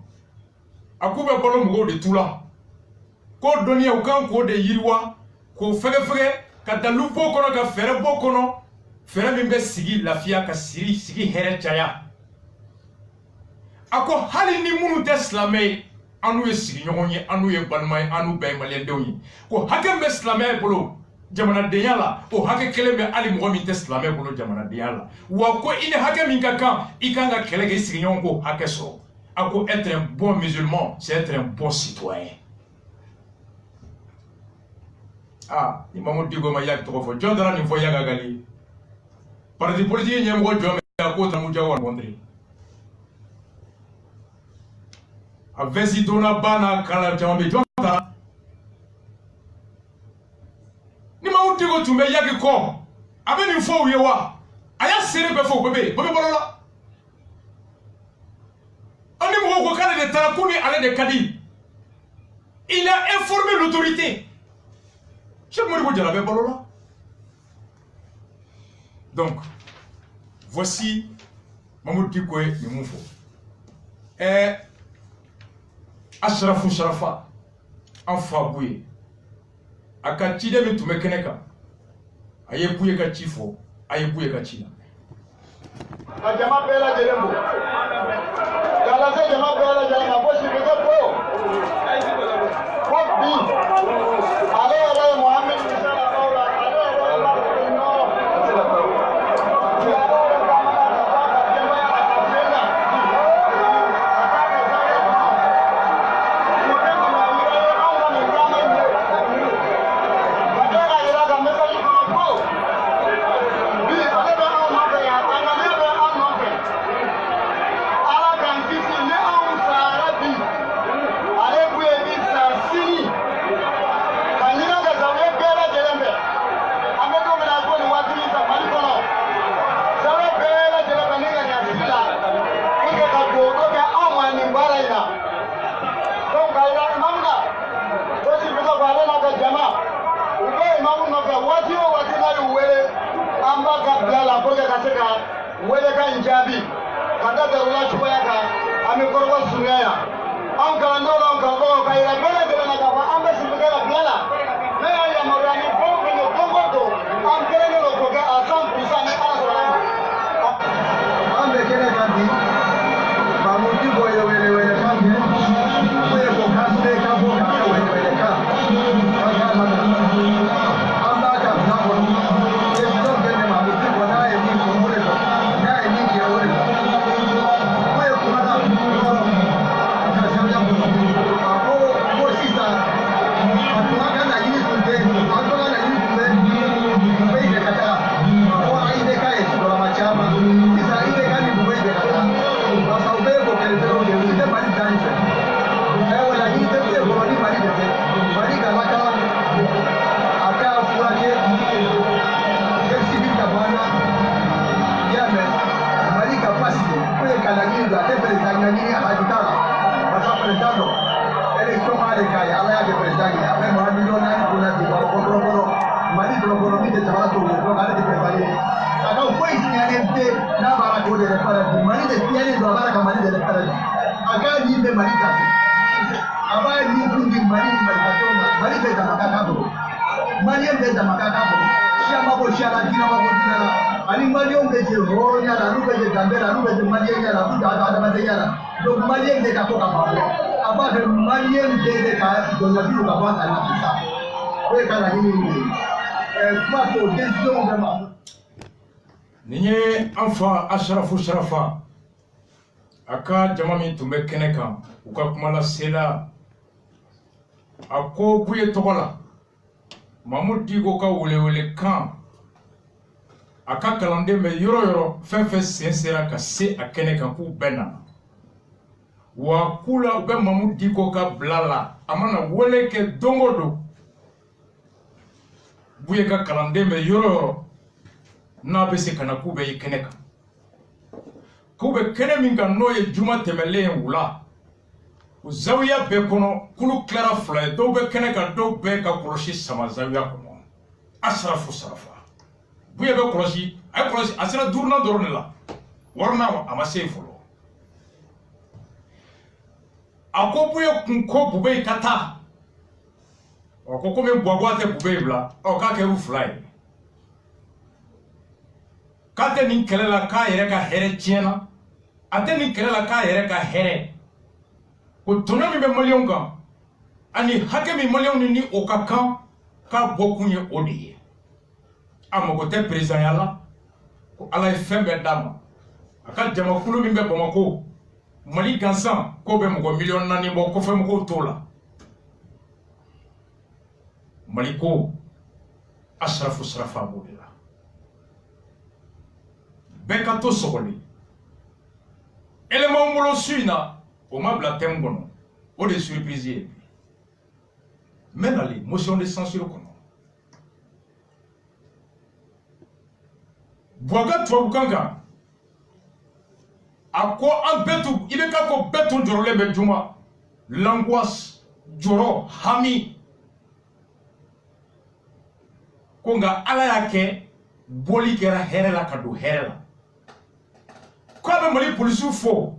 a k'u bɛ balo mɔgɔw de tu la ko dɔnniya u kan k'o de yiriwa k'o fɛgɛfɛgɛ ka dalu bɔ kɔnɔ ka fɛɛrɛ bɔ kɔnɔ fɛɛrɛ min bɛ sigi lafiya ka sigi hɛrɛ caya a ko hali ni minnu tɛ silamɛ ye an n'u ye sigiɲɔgɔn ye an n'u ye balima ye an n'u bɛɛ ye maliyɛndenw ye ko hakɛ min bɛ silamɛya bolo jamanadenya la o hakɛ kelen bɛ hali mɔgɔ min tɛ silamɛ bolo jamanadenya la wa ko i ni hakɛ min ka kan i kan ka kɛlɛ kɛ i sigiɲɔgɔn k'o hakɛ sɔrɔ a ko être un bon musulman c'est être un bon citoyen ni Mamudu Diko ma Yak tɔgɔ fɔ jɔn taara nin fɔ Yak Agali parti politique ɲɛmɔgɔ jɔn bɛ k'o taara mujaw rencontré a vɛsi donna ba n'a kala caman bɛ jɔn taara ni Mamudu Diko tun bɛ Yak kɔ a bɛ nin fɔ u ye wa a y'a seere bɛɛ fɔ u bɛɛ bɛ balo la ni mɔgɔw ko k'ale de taara k'u ni ale de ka di il a informé l'autorité Cheikh Modibo Diarra balo la donc voici Mamudu Diko ye nin mun fɔ Ashrafu Sharafa an fa Buye a ka ciden min tun bɛ kɛnɛ kan a ye Buye ka ci fɔ a ye Buye ka ci la a jama bɛɛ lajɛlen bɔ k'a lase jama bɛɛ lajɛlen ma ko Sidibé ko bi ale yɛrɛ ye Mohamed Musa lakaw la ale yɛrɛ ye Bakary Nɔɔ wele kan jaabi ka da darula cogoya kan an bɛ kɔrɔbɔ surunya yan an kalandenw n'an karamɔgɔw ka yira bɛɛ lajɛlen na k'a fɔ an bɛ sigi la bila la ne y'a yamaruya ni fɛn o fɛn ye don o don an kɛlen don k'o kɛ à 100% ni ala sɔnna an bɛ kɛnɛ kan bi Mamuti bɔ ye wele kan kɛ ko ye ko kan se ka bɔ ka kɛ wele kan an ka ma an b'a ka bila kɔnɔ décision bɛ ne Mamuti bɔ n'a ye min fɔ o de fɔ n'a ye min kɛ o de fɔ ko ye kuma la ka sariya kɔnɔ a ko sisan a tuma ka laɲini tun tɛ a tora laɲini tun bɛ bɛ yɛlɛ ka taa a ko a IBK ye sigiyɔrɔma caman sisan IBK ni bɛ yɛlɛ ka taa parce que u bɛ ko kɛlɛ dɔrɔn de u tɛ Mali dan nin fɛ wa laɲini tɛ bɛɛ kɔnɔ ni Mali de tɛ Mali ka lakana a ka furakɛ kɛ civil ka bɔ an na i y'a mɛn Mali ka basigi ko ye ka laɲini don a tɛ président ɲɛɲini Alaji t'a la parce que président dɔ élection b'ale k'a ye Ala y'a kɛ président ye a bɛ maa miliyɔn 4 kun na bi kɔnɔ Mali dɔrɔn kɔnɔ min tɛ jamana tɔw ye donc ale tɛ président ye a ka foyi tiɲɛlen tɛ n'a b'a la k'o de yɛrɛ fara bi Mali de tiɲɛlen don a b'a la ka Mali de yɛrɛ fara bi a k'a ɲi bɛ Mali ta fɛ a b'a ɲi kun di Mali ni Malikadenw ma Mali bɛ dama ka k'a bolo Maliyɛn bɛ dama ka k'a bolo siya ma bɔ siya la diinɛ ma bɔ diinɛ la ani Maliyɛnw bɛ jɛ hɔrɔnya la olu bɛ jɛ danbe la olu bɛ jɛ Maliyɛnya la olu bɛ adamadenya la donc Maliyɛn de ka ko ka ban a b'a fɛ Maliyɛn bɛɛ de ka dɔnniyajugu ka bɔ a kan sisan o ye ka laɲini ye kuma fɔ décision bɛ ma. Nin ye an fa Asharafu Sharafa a ka jama min tun bɛ kɛnɛ kan u ka kuma lasela a ko Buye tɔgɔ la Mamudu Diko ka welewele kan a ka kalanden bɛ yɔrɔ yɔrɔ fɛn fɛn sen sera ka se a kɛnɛ kan k'u bɛɛ nana wa k'u la u bɛ Mamudu Diko ka bila la a mana wele kɛ don o don Buye ka kalanden bɛ yɔrɔ yɔrɔ n'a bɛ se ka na k'u bɛ ye kɛnɛ kan k'u bɛ kɛnɛ min kan n'o ye juma tɛmɛlen ye wula o zawiya bɛɛ kɔnɔ kulu tilara fila ye dɔw bɛ kɛnɛ kan dɔw bɛɛ ka kɔlɔsi sama zawiya kɔnɔ Asharafu Sharafa Buye bɛ kɔlɔsi a ye kɔlɔsi a sera duurunan dɔrɔn de la wɔɔrɔnan a ma se yen fɔlɔ a ko Buye kun ko Bube ka taa o ko komi Buwagwa tɛ Bube bila k'a kɛra u fila ye k'a tɛ nin kɛlɛ la k'a yɛrɛ ka hɛrɛ tiɲɛna a tɛ nin kɛlɛ la k'a yɛrɛ ka hɛrɛ ko tɔnɔ min bɛ Maliyɛnw kan ani hakɛ min Maliyɛnw ni o ka kan k'a bɔ kun ye o de ye a mago tɛ présidenya la ko Ala ye fɛn bɛɛ d'a ma a ka jamakulu min bɛ Bamako Mali gansan k'o bɛ mɔgɔ miliyɔn 4 bɔ kɔfɛ mɔgɔw t'o la Mali ko Asharafu Sharafa b'o de la bɛɛ ka to sɔgɔli élément bolo su in na o ma bila thème kɔnɔ o de ye surprise ye n bɛ nali motion de censure kɔnɔ Buwaga tubabukan kan a ko an bɛɛ tun IBK ko bɛɛ tun jɔrɔlen bɛ juma l'angoisse jɔrɔ hami ko nka Ala y'a kɛ bɔli kɛra hɛrɛ la ka don hɛrɛ la k'a bɛ Mali polisiw fɔ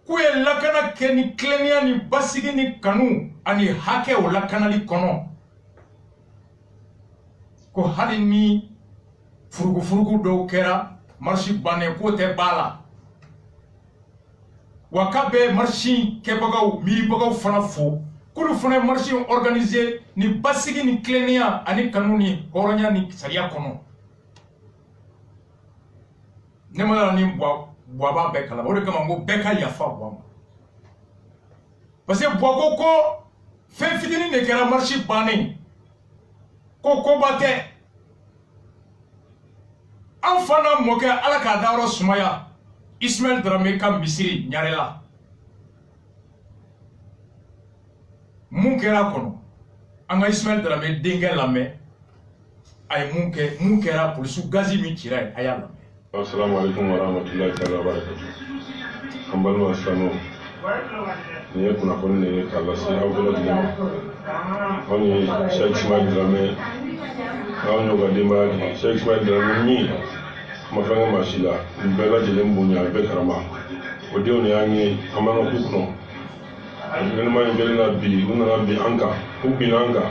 k'u ye lakana kɛ ni tilennenya ni basigi ni kanu ani hakɛ o lakanali kɔnɔ ko hali ni furugufurugu dɔw kɛra marche bannen k'o tɛ ba la wa k'a bɛ marche kɛbagaw miiribagaw fana fo k'olu fana ye marche organisé ni basigi ni tilennenya ani kanu ni hɔrɔnya ni sariya kɔnɔ ne ma la ni Buwaba bɛɛ kalama o de kama n ko bɛɛ ka yafa Buwa ma parce que Buwa ko fɛn fitinin de kɛra marche bannen ko koba tɛ an fa n'a mɔkɛ Ala k'a dayɔrɔ sumaya Ismaël Dramé ka misiri Ɲarela mun kɛra a kɔnɔ an ka Ismaël Dramé denkɛ lamɛn a ye mun kɛra polisiw gazi min cira ye a y'a lamɛn. Assalamu alaikum warahmatullahi ta'ala wabarakatuh. An balima silamɛw nin ye kunnafoni de ye k'a lase aw bɛɛ lajɛlen ma anw ye Cheikh Ismaël Dramé anw y'o ka denbaya de Cheikh Ismaël Dramé min mafanga mashila mbela jele mbunya be karama o de on yangi amana ku kuno ngene ma ngene na bi una na bi anka ku binanga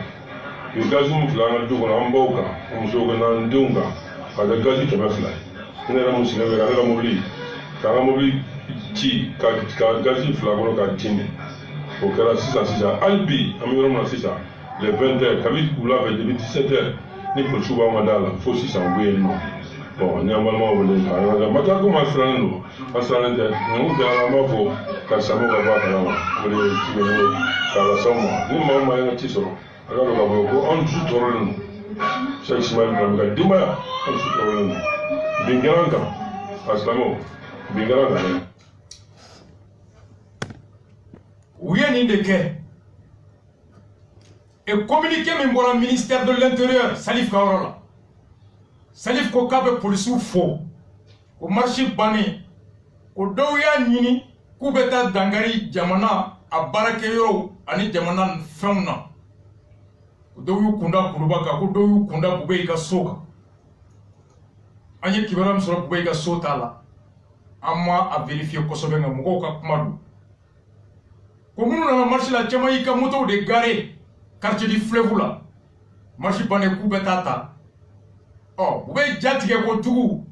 yu gazi mu flanga du ko amboka mu so gana ndunga aga gazi to mafla ngene ra musile be ga la mobili ci ka gazi flagono ka tini o kɛra sisan albi an bɛ yɔrɔ min na sisan les 20h kabi wula fɛ depuis 17h ni polisiw b'an ma da la fo sisan u bɛ yen nɔ bon ni an balimaw wele k'a yɔrɔ mata ko ma sirannen don an sirannen tɛ ninnu bɛɛ an b'a fɔ karisa m'o ka bɔ a kalama o de ye tuguni k'a lase aw ma ni maa o maa ye ka ci sɔrɔ a ka dɔn k'a fɔ ko an dusu tɔɔrɔlen don Cheikh Ismaïl Dramé ka denbaya an dusu tɔɔrɔlen don bin kɛra an kan a silamɛw bin kɛra an kan dɛ. U ye nin de kɛ et communiqué min bɔra ministère de l'intérieur Salif ka yɔrɔ la Salif ko k'a bɛ polisiw fo o marche bannen o dɔw y'a ɲini k'u bɛ taa dankari jamana a baarakɛyɔrɔw ani jamana fɛnw na o dɔw y'u kunda Kuluba kan ko dɔw y'u kunda Bubey ka so kan an ye kibaruya min sɔrɔ Bubey ka so t'a la an ma a vérifier kosɛbɛ nka mɔgɔw ka kuma don ko minnu nana marche la caman y'i ka motow de garé quartier du fleuve la marche bannen k'u bɛ taa ta u bɛ ja tigɛ ko jugu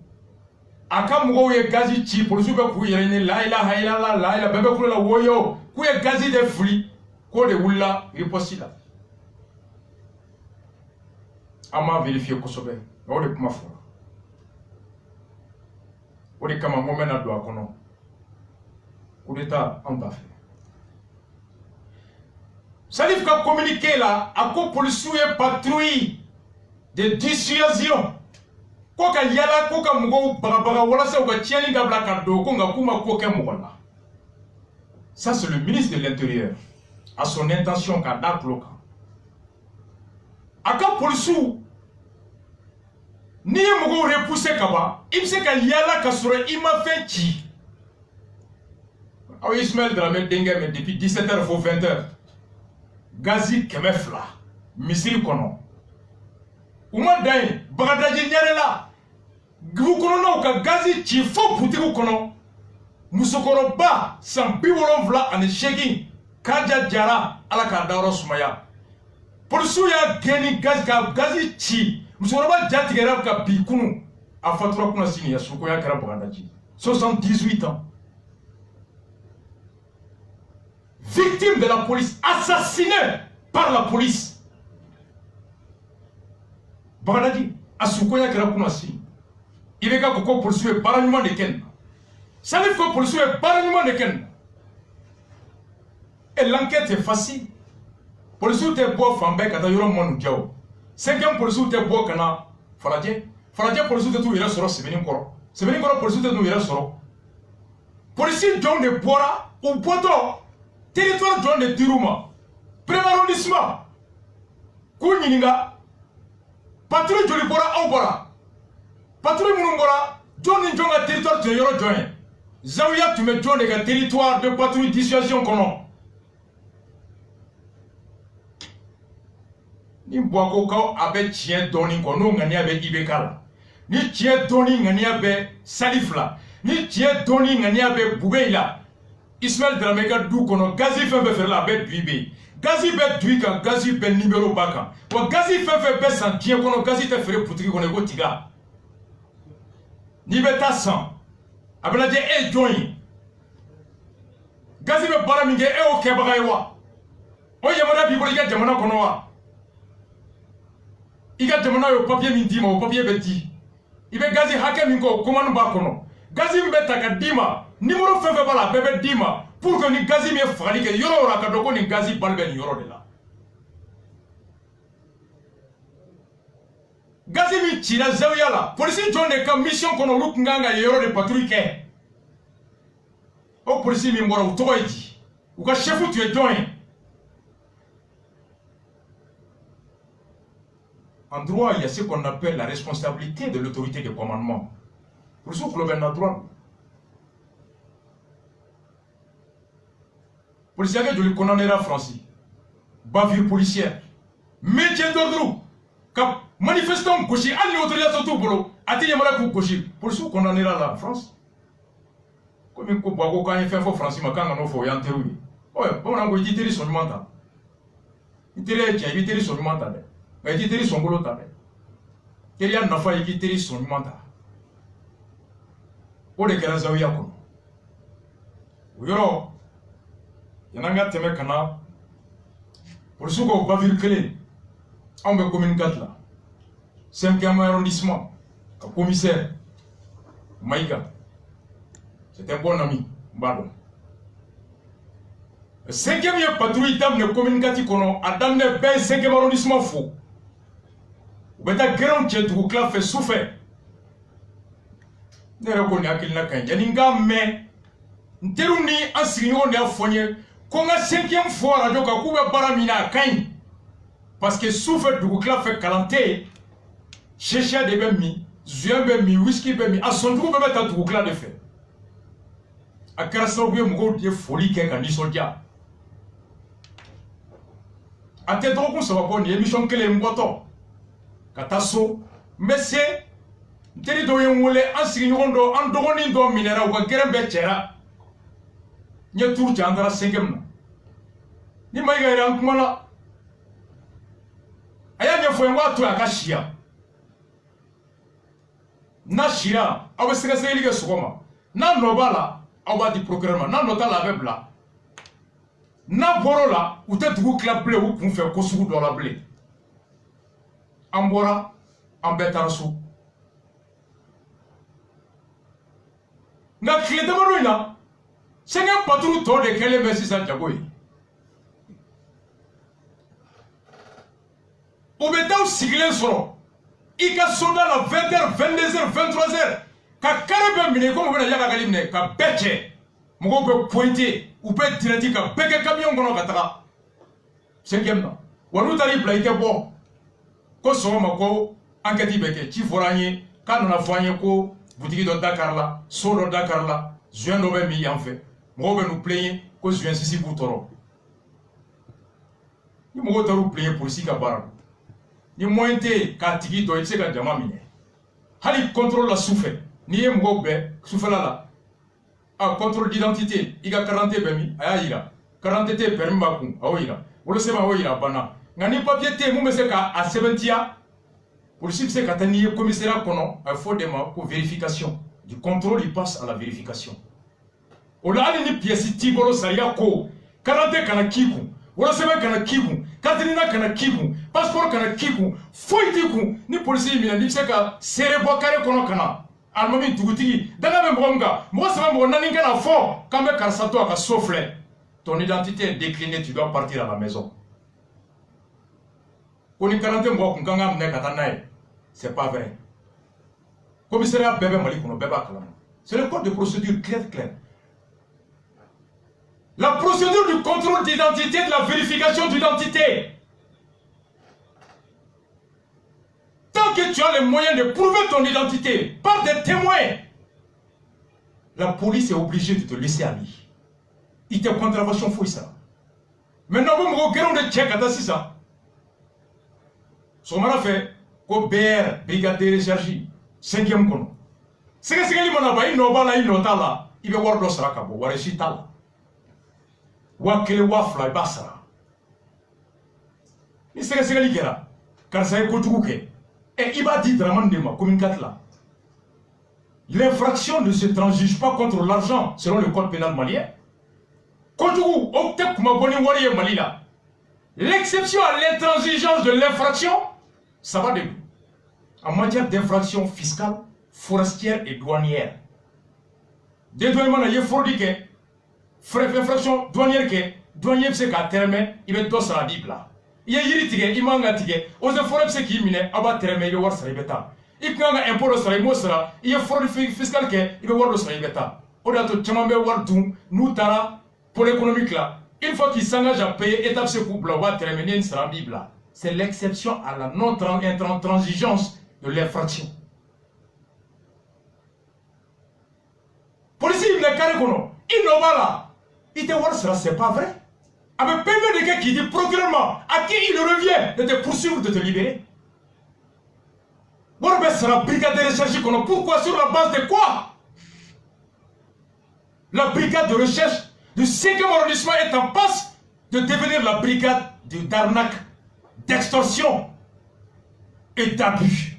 a ka mɔgɔw ye gazi ci polisiw bɛ k'u yɛrɛ ɲini la ilaha illallah la ilaha bɛɛ bɛ kulo la woyo k'u ye gazi de fili k'o de wulila riposte la an m'a vérifier kosɛbɛ nka o de kuma fɔra o de kama n ko n bɛna don a kɔnɔ coup d'état an t'a fɛ Salif ka communiqué la a ko policiw ye patrouille de dissuasion ko ka yala ko ka mɔgɔw bagabaga walasa u ka tiɲɛni dabila ka don ko nka k'u ma ko kɛ mɔgɔ la ça c'est le ministre de l'intérieur à son intention k'a da tulo kan a ka policiw n'i ye mɔgɔw repousser ka ban i bɛ se ka yala ka sɔrɔ i ma fɛn ci aw ye Ismaïl Dramé denkɛ mais depuis 17h fo 20h gazi 200 misiri kɔnɔ u ma dan yen Bagadaji ɲarela dugu kɔnɔnaw ka gazi ci fo butigiw kɔnɔ musokɔrɔba san 78 Kaja Jara ala k'a dayɔrɔ sumaya polisiw y'a gɛn ni ka gazi ci musokɔrɔba ja tigɛra ka bi kunu a fatura kunna sini ya sukoya kɛra Bagadaji 78 ans victime de la police, assassiné par la police. Bagadaji, Asukoya kera kunasi. Il est gars ko police est baranyuma de ken. Salif ko police est baranyuma de ken. Et l'enquête est facile. Police te bo fambe kata yoro monu jaw. 5e police te bo kana Faradje. Faradje police te tu ira soro sebeni koro. Sebeni koro police te tu ira soro. Police John de Bora ou Bodo territoire John de Diruma, premier arrondissement, Kouninga, patrouille Jolibora Aubora, patrouille Moumbora, John Njonga territoire de Yoro John, Zawiya tu mets John de territoire de patrouille dissuasion kono. Ni Boako Kao abe tien doni kono ngani abe Ibekala, ni tien doni ngani abe Salifla, ni tien doni ngani abe Boubeila. Ismaïl Dramé ka du kono gazi fɛn fɛn fɛrɛ la a bɛ dui be gazi bɛ dui kan gazi bɛ numéro ba kan wa gazi fɛn fɛn bɛ san diɲɛ kɔnɔ gazi tɛ feere butigi kɔnɔ i ko tiga n'i bɛ taa san a bɛ lajɛ e jɔn ye gazi bɛ baara min kɛ e y'o kɛbaga ye wa o yamaruya b'i bolo i ka jamana kɔnɔ wa i ka jamana y'o papier min d'i ma o papier bɛ di i bɛ gazi hakɛ min kɛ o commande b'a kɔnɔ gazi min bɛ ta ka d'i ma numéro fɛn fɛn b'a la a bɛɛ bɛ d'i ma pour que ni gazi min ye fagali kɛ yɔrɔ o yɔrɔ a ka dɔn ko nin gazi bali bɛ nin yɔrɔ de la gazi min cira Zawiya la polisi jɔn de ka mission kɔnɔ olu tun kan ka yen yɔrɔ de patrouille kɛ o polisi min bɔra u tɔgɔ ye di u ka chef tun ye jɔn ye en droit il y a ce qu'on appelle la responsabilité de l'autorité de commandement polisiw tulo bɛ na droit policier que joli condamnera Francis bavure policière maintien d'ordre ka manifestant gosi hali ni autorisation t'u bolo ati yamara ku goshi police condamnera la France comme ko bago quand il fait faux français ma quand on faut yanteru ouais bon on dit teri son manta teri ja teri son manta mais teri son golo ta teri ya nafa yi teri son manta o de kɛra zawiya kɔnɔ o yɔrɔ yan'an ka tɛmɛ ka na polisiw ka bavure kelen anw bɛ commune 4 la 5e arrondissement ka commissaire Maïga c'est un bon ami n b'a dɔn 5e ye patrouille daminɛ commune 4 kɔnɔ a daminɛ bɛɛ ye 5e arrondissement fo u bɛ taa gɛrɛnw cɛ dugu tila fɛ su fɛ ne yɛrɛ ko nin hakilina ka ɲi yanni n k'a mɛn n teriw ni an sigiɲɔgɔnw de y'a fɔ n ye ko n ka 5e fɔ arajo kan k'u bɛ baara min na a ka ɲi parce que su fɛ dugu tila fɛ kalan tɛ yen sɛsiya de bɛ min zuyen bɛ min whisky bɛ min a sɔnjugu bɛɛ bɛ ta dugu tila de fɛ a kɛra sababu ye mɔgɔw ye foli kɛ ka nisɔndiya a tɛ dɔgɔkun 3 bɔ nin émission kelen n bɔtɔ ka taa so n bɛ se n teri dɔw ye n wele an sigiɲɔgɔn dɔ an dɔgɔnin dɔ minɛra u ka gɛrɛn bɛɛ cɛra n ye turu cɛ an taara 5e na ni Maïga yɛrɛ an kumana a y'a ɲɛfɔ n k'a to a ka siya n'a sira aw bɛ sɛgɛsɛgɛli kɛ sɔgɔma n'a nɔ b'a la aw b'a di procureur ma n'a nɔ t'a la a bɛ bila n'a bɔr'o la u tɛ dugu tila bilen u kun fɛ ko sugu dɔ la bilen an bɔra an bɛɛ taara so nka tile damadɔ in na 5e patrouille tɔ de kɛlen bɛ sisan jago ye u bɛ taa sigilen sɔrɔ i ka soda la 20h 22h 23h ka kare bɛ minɛ komi u bɛna yaga minɛ ka bɛɛ cɛ mɔgɔw bɛ pointer u bɛ direct ka bɛɛ kɛ camion kɔnɔ ka taga 5e na wa n'u taara i bila i tɛ bɔ ko sɔgɔma ko enquête bɛ kɛ ci fɔra an ye k'a nana fɔ an ye ko butigi dɔ Dakar la so dɔ Dakar la zuyen dɔ bɛ min yan fɛ mɔgɔw bɛ n'u plaigner ko zuyen sisi b'u tɔɔrɔ ni mɔgɔw taara u plaigner polisi ka baara ni moyen tɛ yen k'a tigi dɔ i tɛ se ka jama minɛ hali contrôle la sufɛ n'i ye mɔgɔw bɛɛ sufɛla la a contrôle d'identité i ka carte bɛ min a y'a yira carte d'identité permis b'a kun a y'o yira wolosɛbɛn a y'o yira a banna nka ni papier tɛ yen mun bɛ se k'a sɛbɛntiya polisi bɛ se ka taa n'i ye commissariat kɔnɔ a bɛ fɔ de ma ko vérification du contrôle il passe à la vérification o la hali ni pièce t'i bolo sariya ko carte d'identité kana k'i kun wolosɛbɛn kana k'i kun carte d'identité kana k'i kun passeport kana k'i kun foyi t'i kun ni polisi y'i minɛ n'i bɛ se ka seere bɔ carré kɔnɔ ka na alimami dugutigi danga bɛ mɔgɔ min kan mɔgɔ 3 mɔgɔ 4 kana fɔ k'an bɛ karisa to a ka so filɛ ton identité est déclinée tu dois partir à la maison ko ni carte d'identité mɔgɔ kun kan ka minɛ ka taa n'a ye c'est pas vrai commissariat bɛɛ bɛ Mali kɔnɔ bɛɛ b'a kalama c'est le code de procédure clair. La procédure du contrôle d'identité, de la vérification d'identité. Tant que tu as les moyens de prouver ton identité par des témoins, la police est obligée de te laisser aller. Il te contravention fouille ça. Maintenant, vous me regardez de check à ça. Ce qu'on a fait, ko BR, brigade de recherche, 5e kono. C'est que c'est que il n'a pas il va voir l'os rakabo, voir ici tal. Wakele wafla basara. Ni sɛgɛsɛgɛli kɛra karisa ye kojugu kɛ i b'a di Dramane de ma commune 4 la. L'infraction ne se transige pas contre l'argent selon le code pénal malien. Kojugu o tɛ kuma bɔ ni wari ye Mali la. L'exception à l'intransigeance de l'infraction, ça va de en matière d'infraction fiscale, forestière et douanière. Dédouanement na ye fraude kɛ infraction douanière que douanier se ka terme il be do sara di bla ye yiri tige imanga tige o ze forêt se ki mine aba terme il be war sara beta ikanga impôt do sara mo sara ye fraude fiscale que il be war do sara beta o da to chama be war dum nous tara pour économique là une fois qu'il s'engage à payer étape se couple va terminer une sara bibla c'est l'exception à la non transigence de l'infraction policier il est carré kono il no bala il te voir cela, c'est pas vrai. Avec PV de gars qui dit procurement à qui il revient de te poursuivre, de te libérer. Bon, Warbe sera brigade de recherche. Pourquoi? Sur la base de quoi? La brigade de recherche du 5e arrondissement est en passe de devenir la brigade d'arnaque, d'extorsion et d'abus.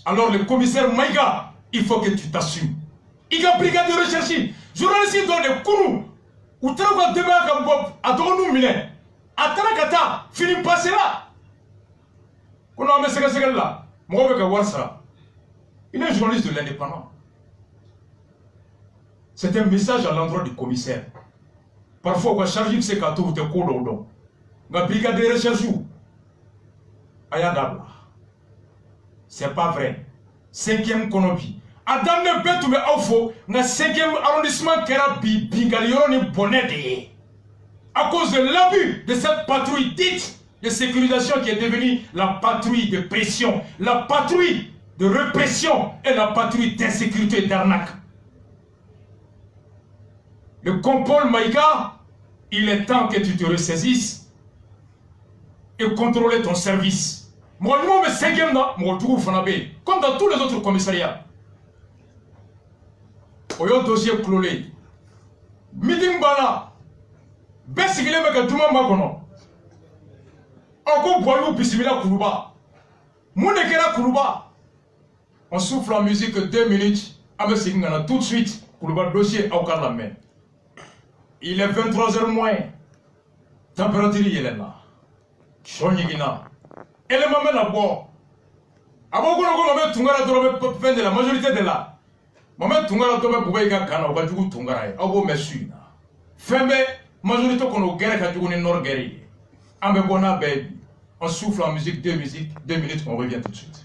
Alors le commissaire Maïga, il faut que tu t'assumes. Il y a brigade de recherche. Journaliste dans les courous. Ou travail demain à Donou Mine. À Tarakata, fini passer là. On a mis ce là. Moi, je vais voir ça. Il est journaliste de l'Indépendant. C'est un message à l'endroit du commissaire. Parfois, on va charger ce gâteau ou te coudons. La brigade de recherche. Ayadabla. C'est pas vrai. 5e Konobi. Adam ne peut tout me offre. Na 5e arrondissement qui a Bingalion bonnet. À cause de l'abus de cette patrouille dite de sécurisation qui est devenue la patrouille de pression, la patrouille de répression et la patrouille d'insécurité et d'arnaque. Le compol Maïga, il est temps que tu te ressaisisses et contrôler ton service. Moi, je suis 5e comme dans tous les autres commissariats. Oyo dossier clolé. Meeting bana. Besigile meka duma makono. Oko boyou bisimila kuruba. Mounekera kuruba. On souffle en musique 2 minutes. Ame singana tout de suite. Kuruba dossier au la main. Il est 23h moins. Température il est là. Chonyigina. Elle m'a mis la boire. Abogo no go tungara drobe fin de la majorité de là. Maman tungara drobe boubaïga kana wa jugu tungara. Abo mesu. Fembe majorité kono guerre ka jugu ni nord guerre. Ambe bona baby. On souffle en musique 2 minutes, on revient tout de suite.